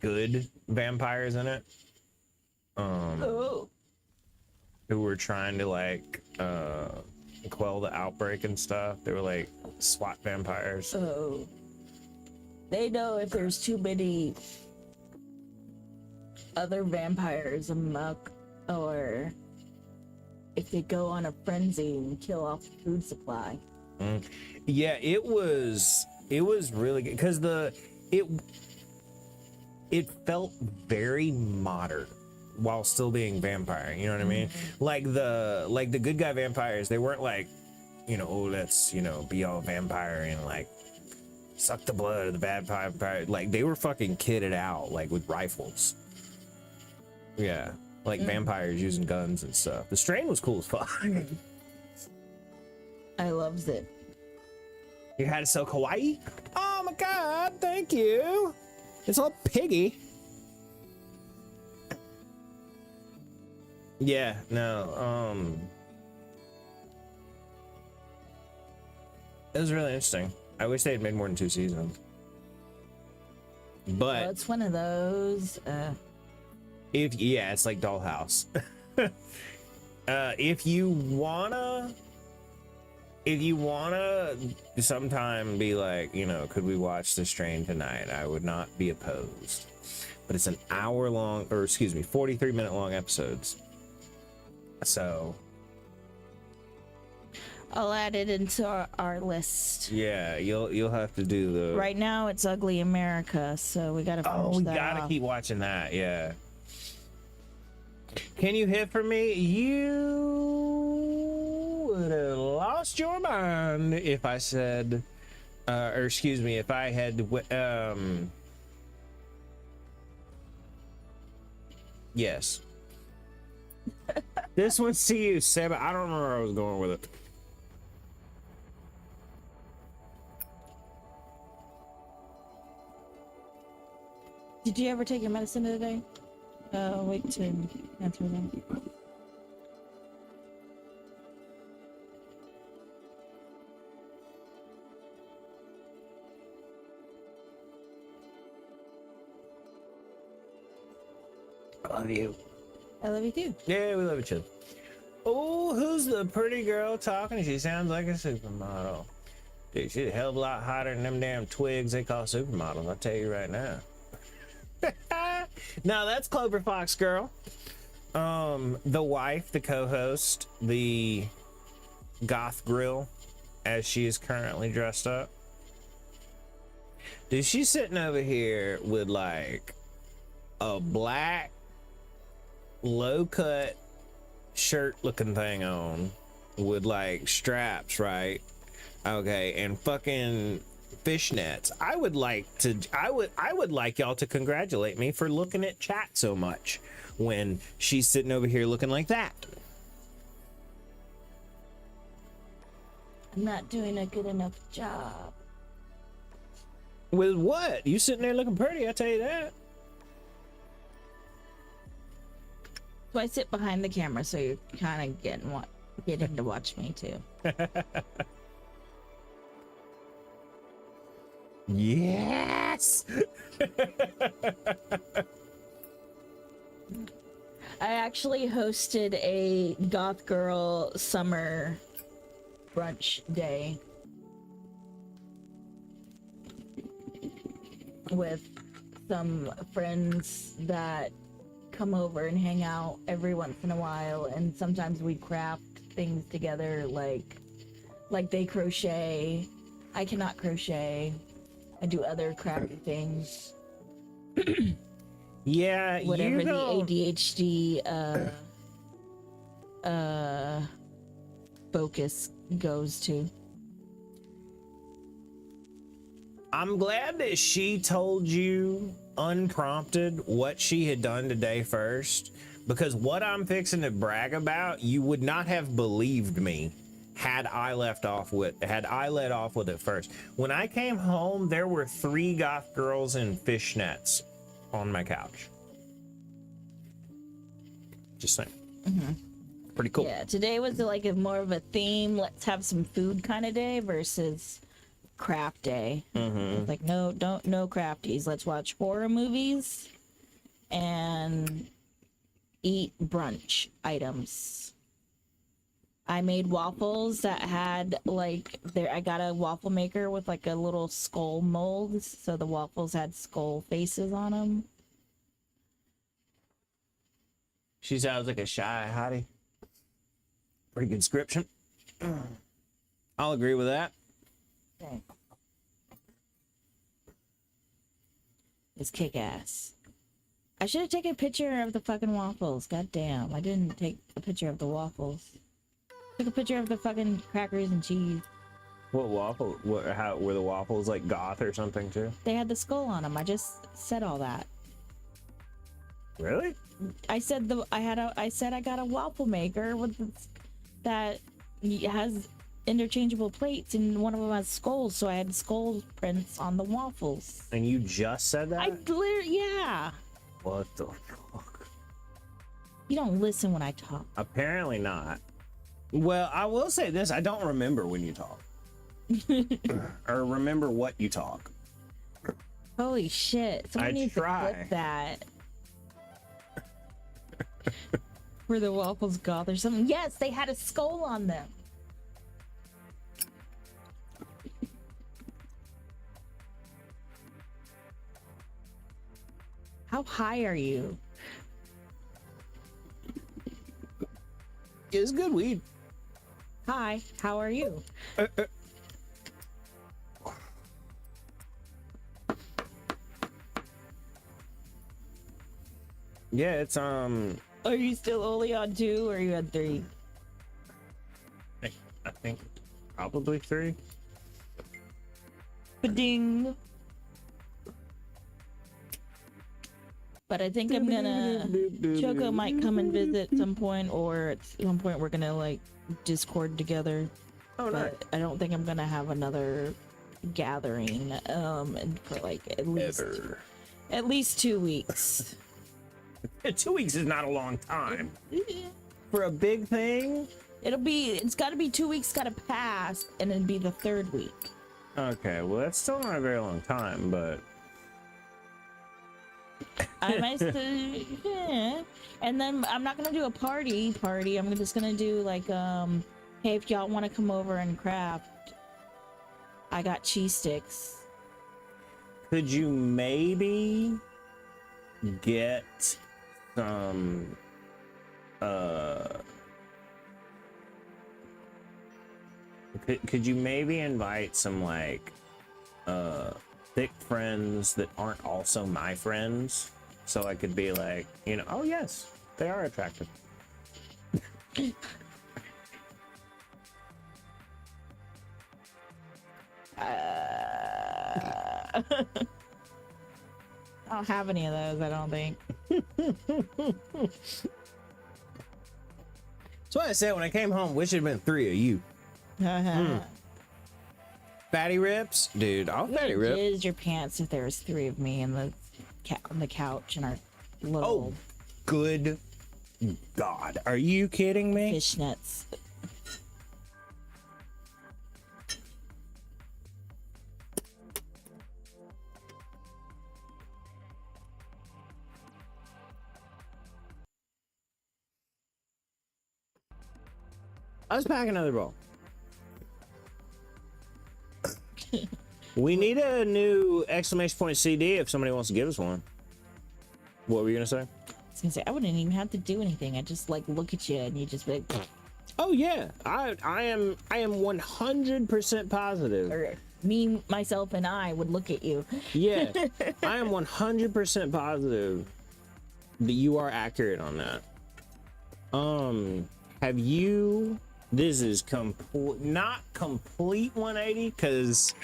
good vampires in it. Oh. Who were trying to like quell the outbreak and stuff. They were like SWAT vampires. Oh. They know if there's too many other vampires amok, or if they go on a frenzy and kill off the food supply. Yeah, it was really good because it felt very modern while still being vampire. You know what I mean? Like the good guy vampires, they weren't like, you know, oh, let's, you know, be all vampire and like suck the blood of the bad vampire. Like they were fucking kitted out like with rifles. Yeah, like vampires using guns and stuff. The Strain was cool as fuck. I loves it. You had it so kawaii. Oh my god, thank you. It's all piggy. Yeah, no, it was really interesting. I wish they had made more than 2 seasons. But Well, it's one of those. it's like Dollhouse. If you wanna sometime be like, you know, could we watch The Strain tonight? I would not be opposed. But it's an hour long, or excuse me, 43-minute long episodes. So I'll add it into our list. yeah, you'll have to do the Right now, it's Ugly America, so we gotta finish Oh, we that gotta off. keep watching that. Yeah. Can you hit for me? You would have lost your mind if I said or excuse me, if I had yes. This one's to you, Seb. I don't remember where I was going with it. Did you ever take your medicine today? Wait to answer that. I love you. I love you too. Yeah, we love each other. Oh, who's the pretty girl talking? She sounds like a supermodel. Dude, she's a hell of a lot hotter than them damn twigs they call supermodels, I'll tell you right now. No, that's Clover Fox Girl. The wife, the co-host, the goth grill, as she is currently dressed up. Dude, she's sitting over here with like a black low-cut shirt looking thing on with like straps, right? Okay, and fucking fishnets. I would like y'all to congratulate me for looking at chat so much when she's sitting over here looking like that. I'm not doing a good enough job. With what? You sitting there looking pretty, I tell you that. So I sit behind the camera, so you're kind of getting to watch me too. Yes. I actually hosted a goth girl summer brunch day with some friends that come over and hang out every once in a while, and sometimes we craft things together, like they crochet. I cannot crochet. I do other crafty things. Yeah, whatever you don't... the ADHD focus goes to. I'm glad that she told you unprompted what she had done today first, because what I'm fixing to brag about, you would not have believed me had I let off with it first. When I came home, there were 3 goth girls in fishnets on my couch. Just saying. Mm-hmm. Pretty cool. Yeah, today was like more of a theme, let's have some food kind of day versus craft day. Mm-hmm. Like, no crafties. Let's watch horror movies and eat brunch items. I made waffles that had like I got a waffle maker with like a little skull mold, so the waffles had skull faces on them. She sounds like a shy hottie. Pretty good description. I'll agree with that. Okay. It's kick-ass. I should have taken a picture of the fucking waffles. God damn, I didn't take a picture of the waffles. Took a picture of the fucking crackers and cheese. What waffle? How were the waffles like goth or something too? They had the skull on them. I just said all that. Really? I said I got a waffle maker that has interchangeable plates, and one of them has skulls, so I had skull prints on the waffles. And you just said that? I literally, yeah. What the fuck? You don't listen when I talk. Apparently not. Well, I will say this: I don't remember when you talk, or remember what you talk. Holy shit! Someone needs to clip that. Were the waffles goth or something? Yes, they had a skull on them. How high are you? It's good weed. Hi, how are you? Yeah, it's Are you still only on 2 or are you on 3? I think probably 3. Ba-ding. But I think I'm gonna... Choco might come and visit at some point, or at some point we're gonna, like, Discord together. Oh, nice. But I don't think I'm gonna have another gathering, and for, like, at least 2 weeks. 2 weeks is not a long time. For a big thing? It's gotta be 2 weeks gotta pass, and then be the third week. Okay, well, that's still not a very long time, but... I might still, yeah. And then I'm not gonna do a party. I'm just gonna do like, hey, if y'all want to come over and craft, I got cheese sticks. Could you maybe get some, could you maybe invite some, like, thick friends that aren't also my friends, so I could be like, you know, oh yes, they are attractive. I don't have any of those, I don't think. That's why I said when I came home, wish it had been 3 of you. Fatty rips, dude. I'll fatty rip. Jizz your pants if there was 3 of me in on the couch in our little good God, are you kidding me? fishnets. Let's pack another bowl. We need a new exclamation point CD if somebody wants to give us one. What were you gonna say? I was gonna say I wouldn't even have to do anything. I just like look at you and you just be like, oh yeah, I am 100% positive. or me, myself, and I would look at you. Yeah, I am 100% positive that you are accurate on that. Have you? This is not complete 180 because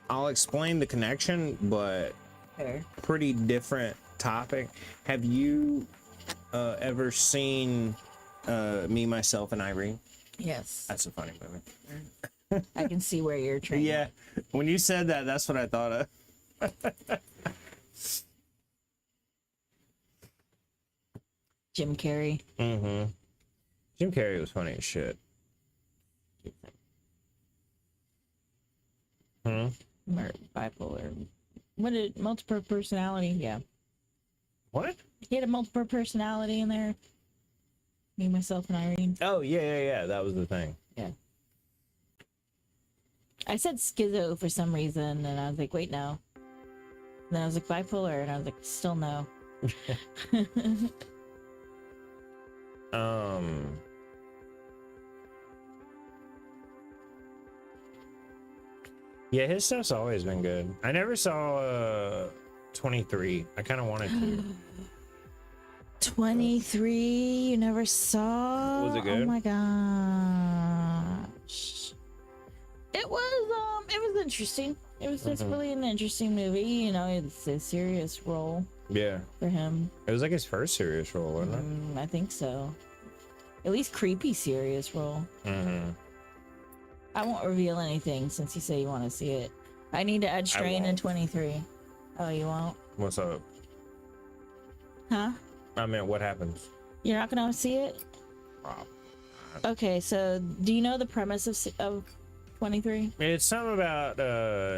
I'll explain the connection, but Fair. pretty different topic. Have you ever seen Me, Myself, and Irene? Yes. That's a funny movie. I can see where you're training. Yeah, when you said that, that's what I thought of. Jim Carrey. Mm-hmm. Jim Carrey was funny as shit. Bipolar. What did multiple personality? Yeah. What? He had a multiple personality in there. Me, myself, and Irene. Oh, yeah. That was the thing. Yeah. I said schizo for some reason, and I was like, wait, no. And then I was like, bipolar, and I was like, still no. Yeah, his stuff's always been good. I never saw 23. I kind of wanted to. 23, you never saw? Was it good? Oh my gosh. It was interesting. It was just really an interesting movie. You know, it's a serious role Yeah. for him. It was like his first serious role, wasn't it? I think so. At least creepy serious role. I won't reveal anything since you say you want to see it. I need to add Strain in 23. Oh, you won't? What's up? Huh? I mean, what happens? You're not gonna see it? Okay, so do you know the premise of 23? It's something about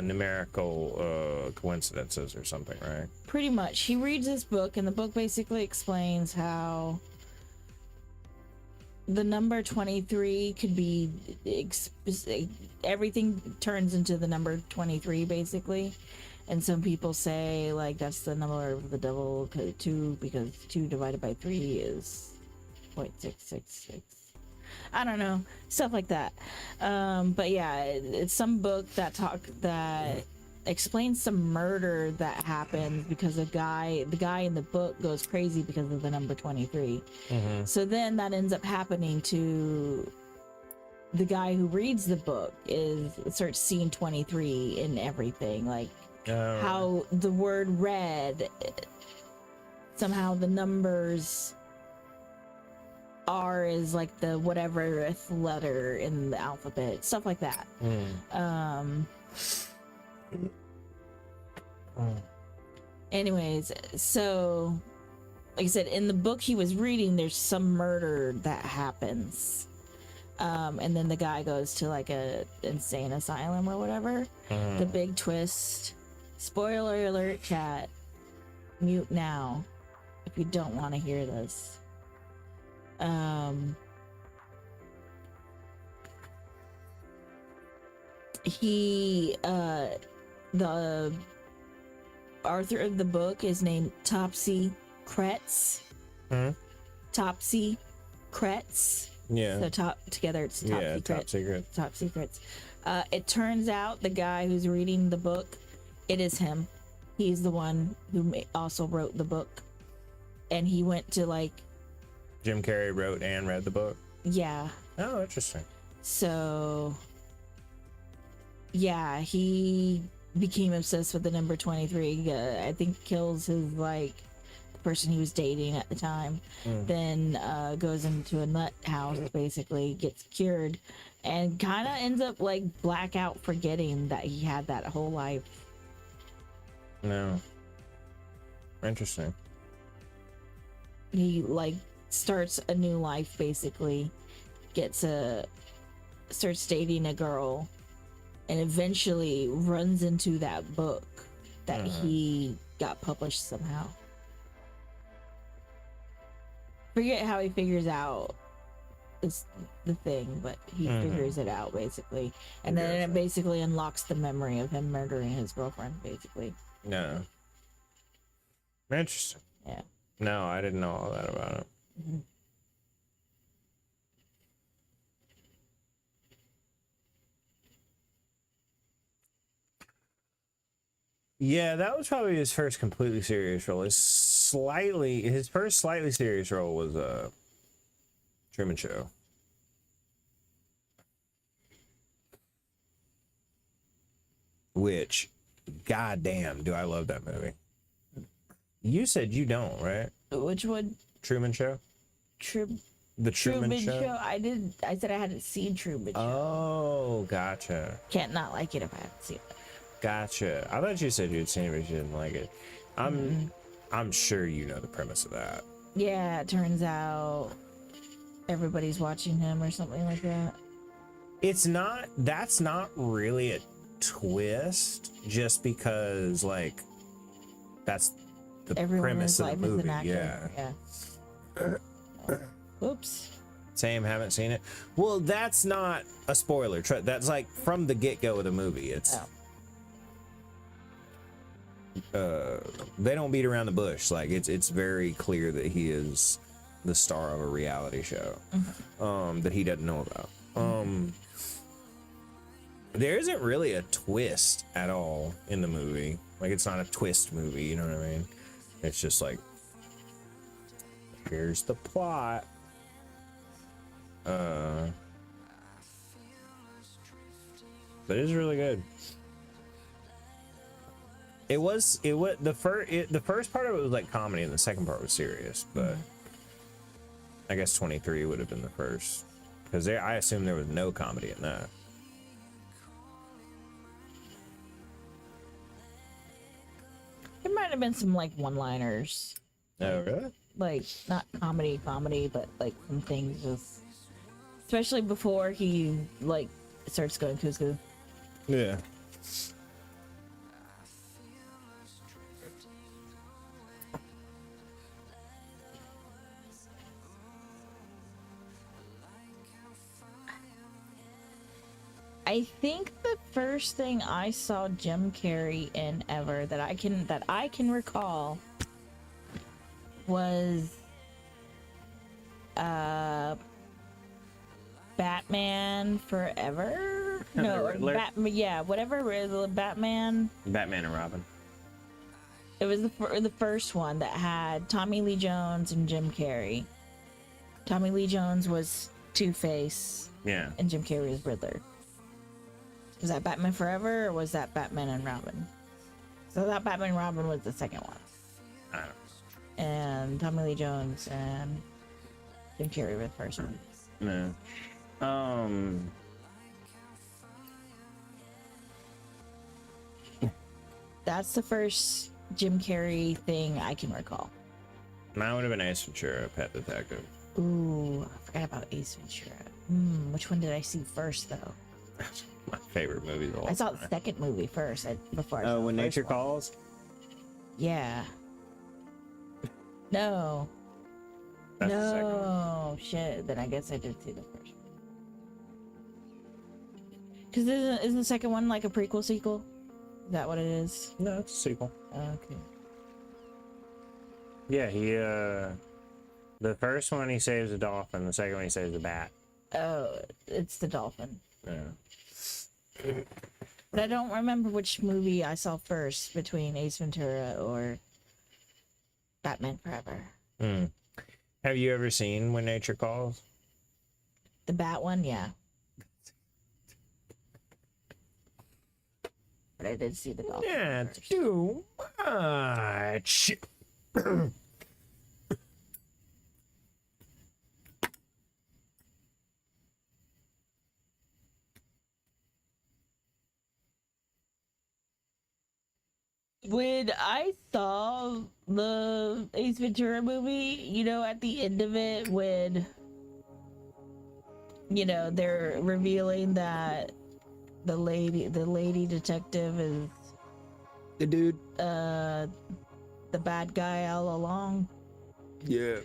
numerical coincidences or something, right? Pretty much. He reads this book, and the book basically explains how the number 23 could be everything turns into the number 23 basically, and some people say like that's the number of the devil, 2, because 2 divided by 3 is 0.666. I don't know, stuff like that. But yeah, it's some book that explains some murder that happened because the guy in the book goes crazy because of the number 23. So then that ends up happening to the guy who reads the book starts seeing 23 in everything, like how the word red, somehow the numbers R is like the whatever letter in the alphabet, stuff like that. Anyways, so like I said, in the book he was reading, there's some murder that happens, and then the guy goes to like a insane asylum or whatever. The big twist, spoiler alert, chat, mute now if you don't want to hear this. The author of the book is named Topsy Kretz. Topsy Kretz. Yeah. So together it's Top Yeah, Secret. Top Secret. Top Secrets. It turns out the guy who's reading the book, it is him. He's the one who also wrote the book, and he went to like. Jim Carrey wrote and read the book. Yeah. Oh, interesting. So. Yeah, he became obsessed with the number 23. I think kills his like the person he was dating at the time. Then goes into a nut house, basically gets cured, and kind of ends up like blackout forgetting that he had that whole life. No. Interesting. He like starts a new life, basically. Starts dating a girl, and eventually runs into that book that he got published somehow. Forget how he figures out the thing, but he figures it out basically, and then it basically unlocks the memory of him murdering his girlfriend, basically. No. Interesting. Yeah. No, I didn't know all that about it. Yeah, that was probably his first completely serious role. His first slightly serious role was Truman Show. Which, goddamn, do I love that movie. You said you don't, right? Which one? Truman Show? The Truman Show? I said I hadn't seen Truman Show. Oh, gotcha. Can't not like it if I haven't seen it. Gotcha. I thought you said you'd seen it, but you didn't like it. I'm sure you know the premise of that. Yeah, it turns out everybody's watching him or something like that. That's not really a twist, just because like that's the premise of the movie. Yeah. Oops. Same, haven't seen it. Well, that's not a spoiler. That's like from the get-go of the movie. It's they don't beat around the bush. Like it's very clear that he is the star of a reality show that he doesn't know about. There isn't really a twist at all in the movie. Like, it's not a twist movie, you know what I mean? It's just like, here's the plot. But it's really good. The first part of it was like comedy and the second part was serious, but I guess 23 would have been the first, because I assume there was no comedy in that. There might have been some like one-liners. Oh, really? Like not comedy, but like some things just, especially before he like starts going cuckoo. Yeah. I think the first thing I saw Jim Carrey in ever that I can recall was Batman Forever. No, whatever. Batman and Robin. It was the first one that had Tommy Lee Jones and Jim Carrey. Tommy Lee Jones was Two-Face, Yeah. and Jim Carrey was Riddler. Was that Batman Forever, or was that Batman and Robin? So that Batman and Robin was the second one. I don't know. And Tommy Lee Jones and Jim Carrey were the first one. No. That's the first Jim Carrey thing I can recall. Mine would have been Ace Ventura, Pet Detective. Ooh, I forgot about Ace Ventura. Which one did I see first, though? My favorite movie of all I saw time. the second movie first before I saw When the first Nature one. Calls? Yeah. No. That's the second one. No. Shit. Then I guess I did see the first one. Because isn't the second one like a prequel sequel? Is that what it is? No, it's a sequel. Okay. Yeah, the first one he saves a dolphin, the second one he saves a bat. Oh, it's the dolphin. Yeah. But I don't remember which movie I saw first between Ace Ventura or Batman Forever. Have you ever seen When Nature Calls? The Bat one, yeah. But I did see the dolphin. Yeah, first. too much. When I saw the Ace Ventura movie, you know, at the end of it, when, you know, they're revealing that the lady detective is The dude. the bad guy all along. Yeah.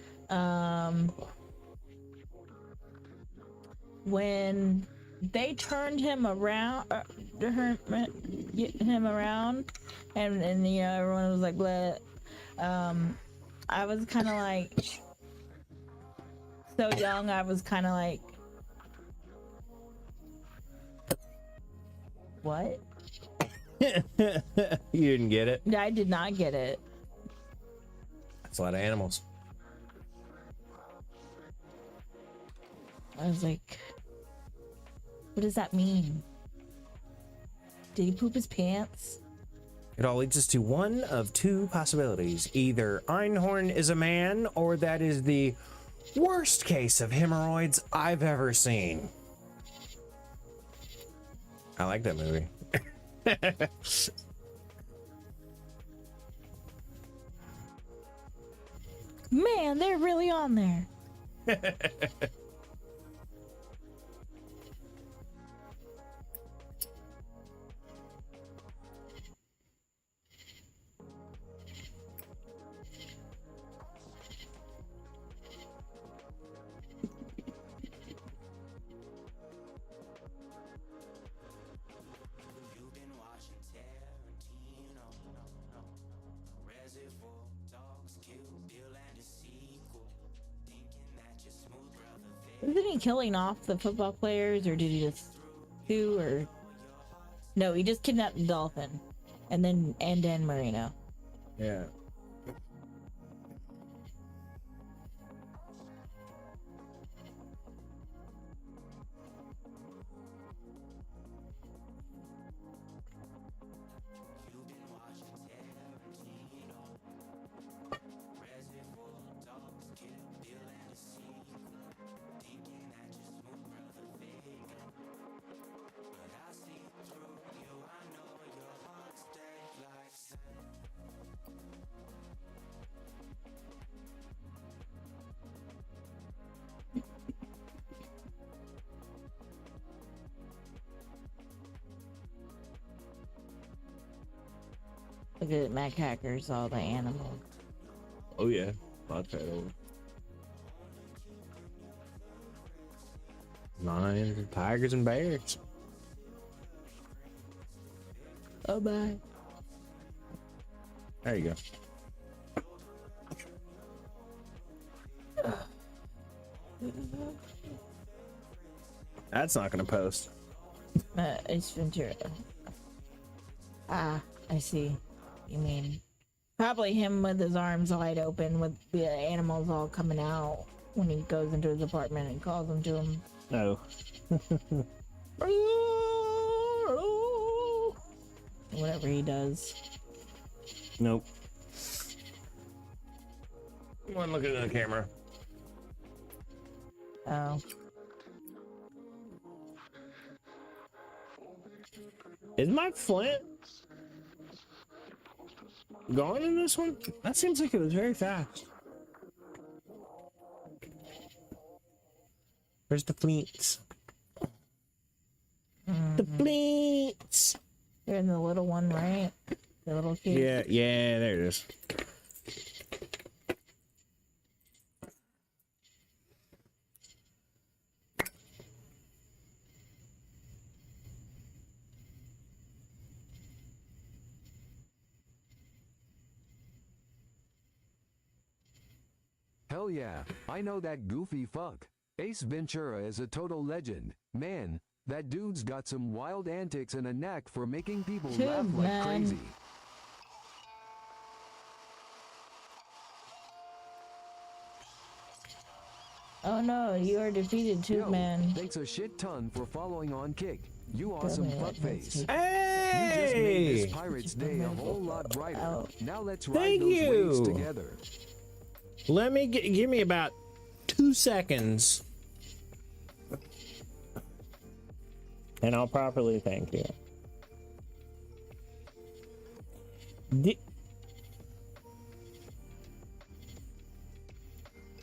When they turned him around, and you know, everyone was like, "Bleh." I was kind of like, so young. I was kind of like, what? You didn't get it? I did not get it. That's a lot of animals. I was like, what does that mean? Did he poop his pants? It all leads us to one of two possibilities. Either Einhorn is a man, or that is the worst case of hemorrhoids I've ever seen. I like that movie. Man, they're really on there. Isn't he killing off the football players, or did he just do, or no, he just kidnapped the dolphin and Dan Marino. Yeah. Look at Mac Hackers, all the animals. Oh yeah. Lots of over. Lions and tigers and bears. Oh my. There you go. That's not gonna post. Ace Ventura. Ah, I see. You mean probably him with his arms wide open with the animals all coming out. when he goes into his apartment and calls him to him. Oh. Whatever he does. Nope. One looking at the camera. Oh. Is my flint gone in this one? That seems like it was very fast. Where's the flints? The flints! You're in the little one, right? The little kid? Yeah, there it is. Hell yeah, I know that goofy fuck. Ace Ventura is a total legend. Man, that dude's got some wild antics and a knack for making people laugh like crazy. Oh no, you are defeated too, Yo, man. thanks a shit ton for following on Kick. You awesome fuckface. Hey! You just made this Pirate's Day a whole lot brighter. Now let's ride Thank those waves you. together. Let me give me about 2 seconds. And I'll properly thank you.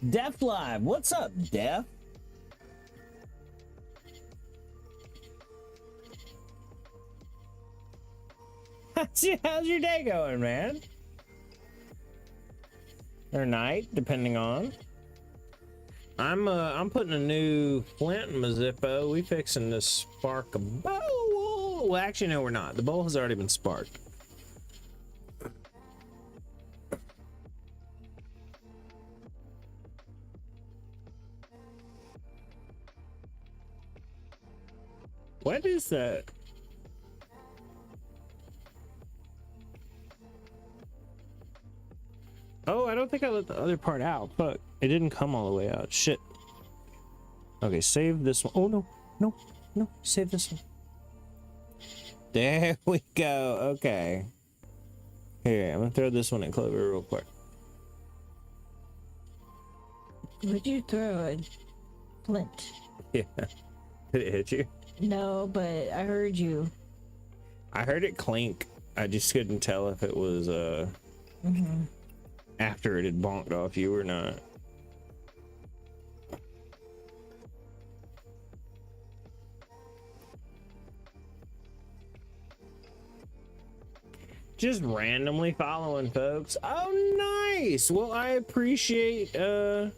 Def Live, what's up, Def? How's your day going, man? Or night, depending on. I'm putting a new flint in my Zippo. We fixing to spark a bowl. Well, actually, no, we're not. The bowl has already been sparked. What is that? Oh, I don't think I let the other part out. Fuck. It didn't come all the way out. Shit. Okay, save this one. Oh, no. No. No. Save this one. There we go. Okay. Here, I'm gonna throw this one in Clover real quick. Would you throw a flint? Yeah. Did it hit you? No, but I heard you. I heard it clink. I just couldn't tell if it was after it had bonked off you or not. Just randomly following folks. Oh, nice. Well, I appreciate us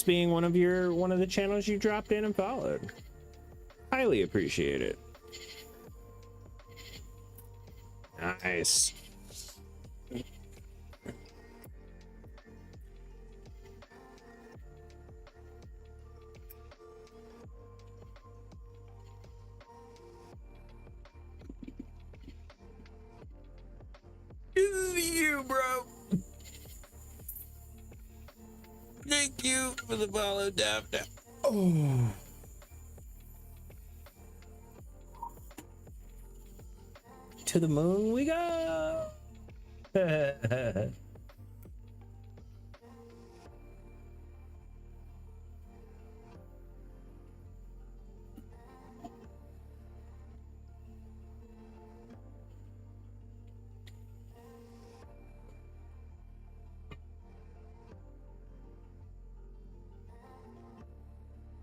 being one of the channels you dropped in and followed. Highly appreciate it. Nice. This is you, bro. Thank you for the follow, Dab. Oh. To the moon we go.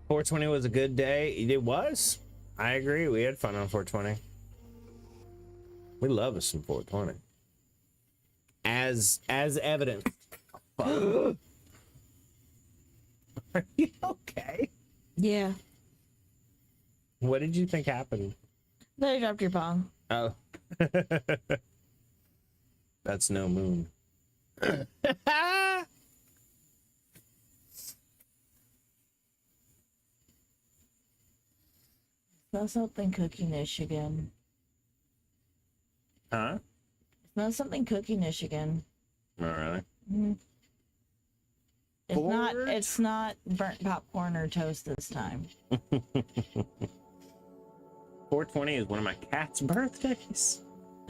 420 was a good day. It was. I agree. We had fun on 420. We love us some 420. As evident. Are you okay? Yeah. What did you think happened? They dropped your bong. Oh. That's no moon. Smell something cooking-ish again. Huh? Smell something cooking-ish again. Oh, really? Mhm. It's not. Fort? It's not burnt popcorn or toast this time. 420 is one of my cat's birthdays.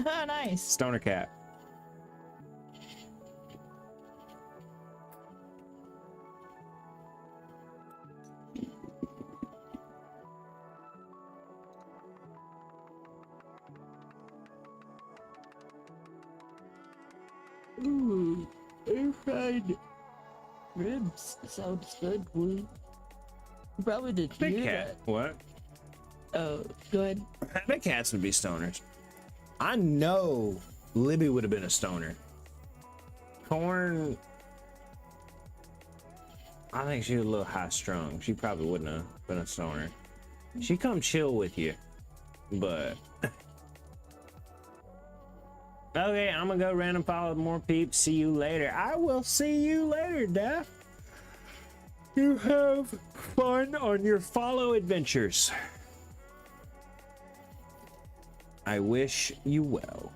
Oh, nice. Stoner cat. Ooh, air-fried ribs sounds good, Blue. Probably did Big hear cat. What? that. Oh, good. I bet cats would be stoners. I know Libby would have been a stoner. Corn, I think she was a little high strung. She probably wouldn't have been a stoner. She come chill with you, but okay, I'm gonna go random follow more peeps. See you later. I will see you later, Daff. You have fun on your follow adventures. I wish you well.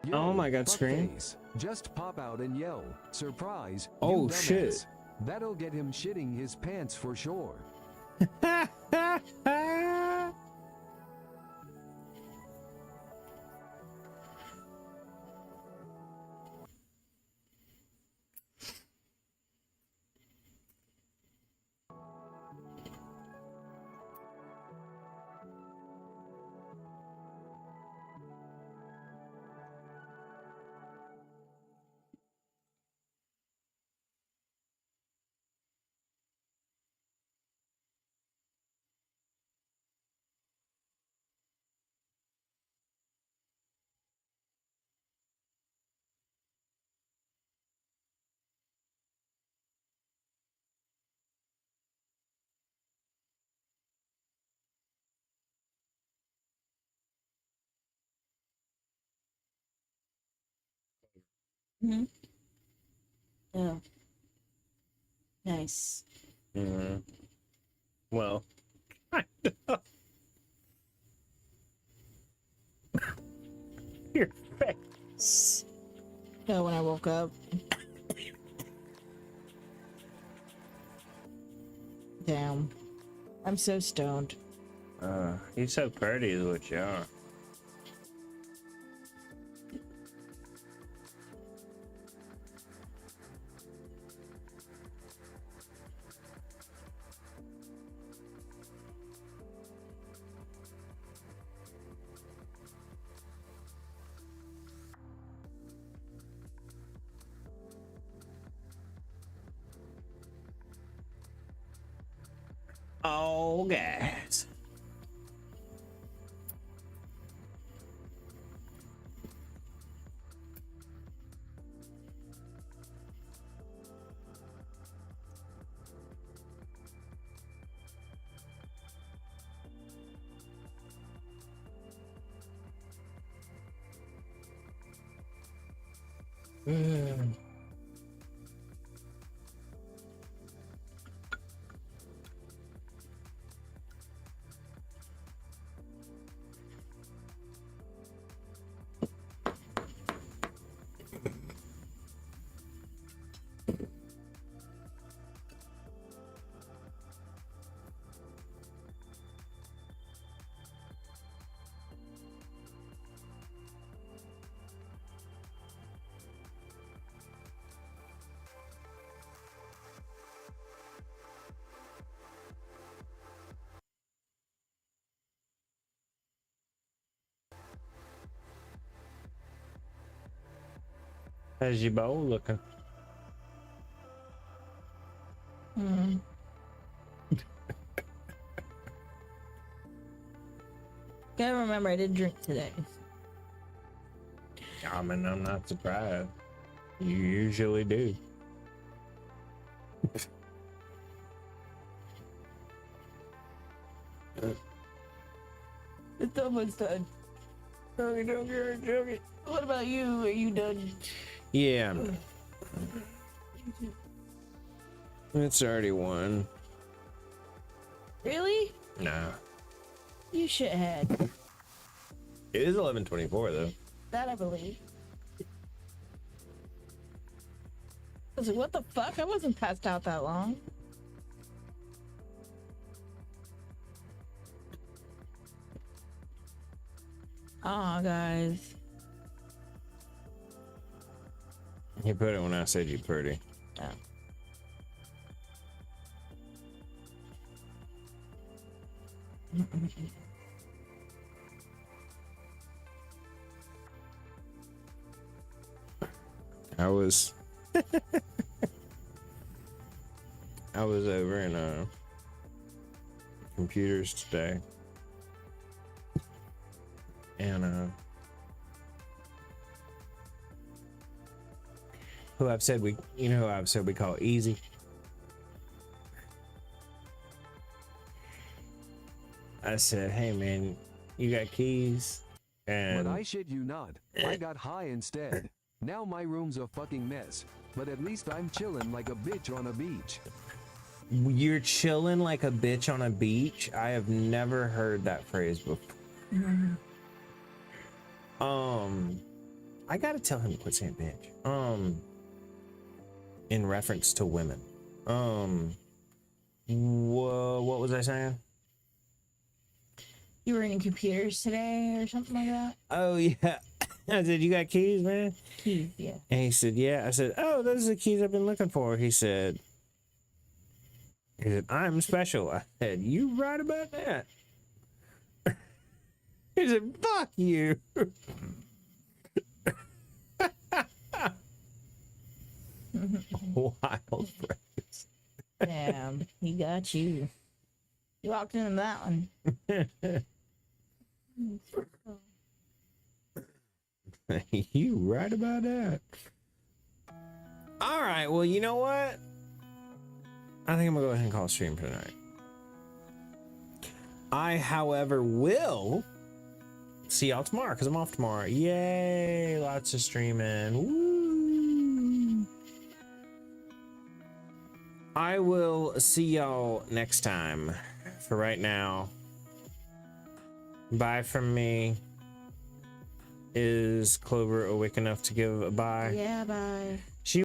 Yo, Oh my God, screen. fuckface. Just pop out and yell, surprise, you Oh, dumbass." shit. That'll get him shitting his pants for sure. Hmm. Oh, nice. Mhm. Well, your face. Oh, when I woke up. Damn. I'm so stoned. You're so pretty, is what you are. Oh, guys. How's your bowl looking? Gotta remember, I did drink today. I mean, I'm not surprised. You usually do. It's almost done. Okay. What about you? Are you done? Yeah. It's already one. Really? Nah. You shithead. It is 11:24 though. That I believe. I was like, what the fuck? I wasn't passed out that long. Aw, guys. You put it when I said you pretty. Oh. I was I was over in computers today. And who I've said we call it easy. I said, hey man, you got keys? And But I shit you not, I got high instead. Now my room's a fucking mess, but at least I'm chillin' like a bitch on a beach. you're chilling like a bitch on a beach. I have never heard that phrase before. I gotta tell him to quit saying bitch. In reference to women. What was I saying? You were in computers today or something like that? Oh yeah. I said, you got keys, man? Keys, yeah. And he said, yeah. I said, oh, those are the keys I've been looking for. He said, I'm special. I said, you right about that? He said, fuck you. Wild phrase. Damn, he got you. You walked into that one. You right about that. All right, well, you know what? I think I'm gonna go ahead and call stream for tonight. I, however, will see y'all tomorrow because I'm off tomorrow. Yay! Lots of streaming. Woo! I will see y'all next time. For right now, bye from me. Is Clover awake enough to give a bye? Yeah, bye.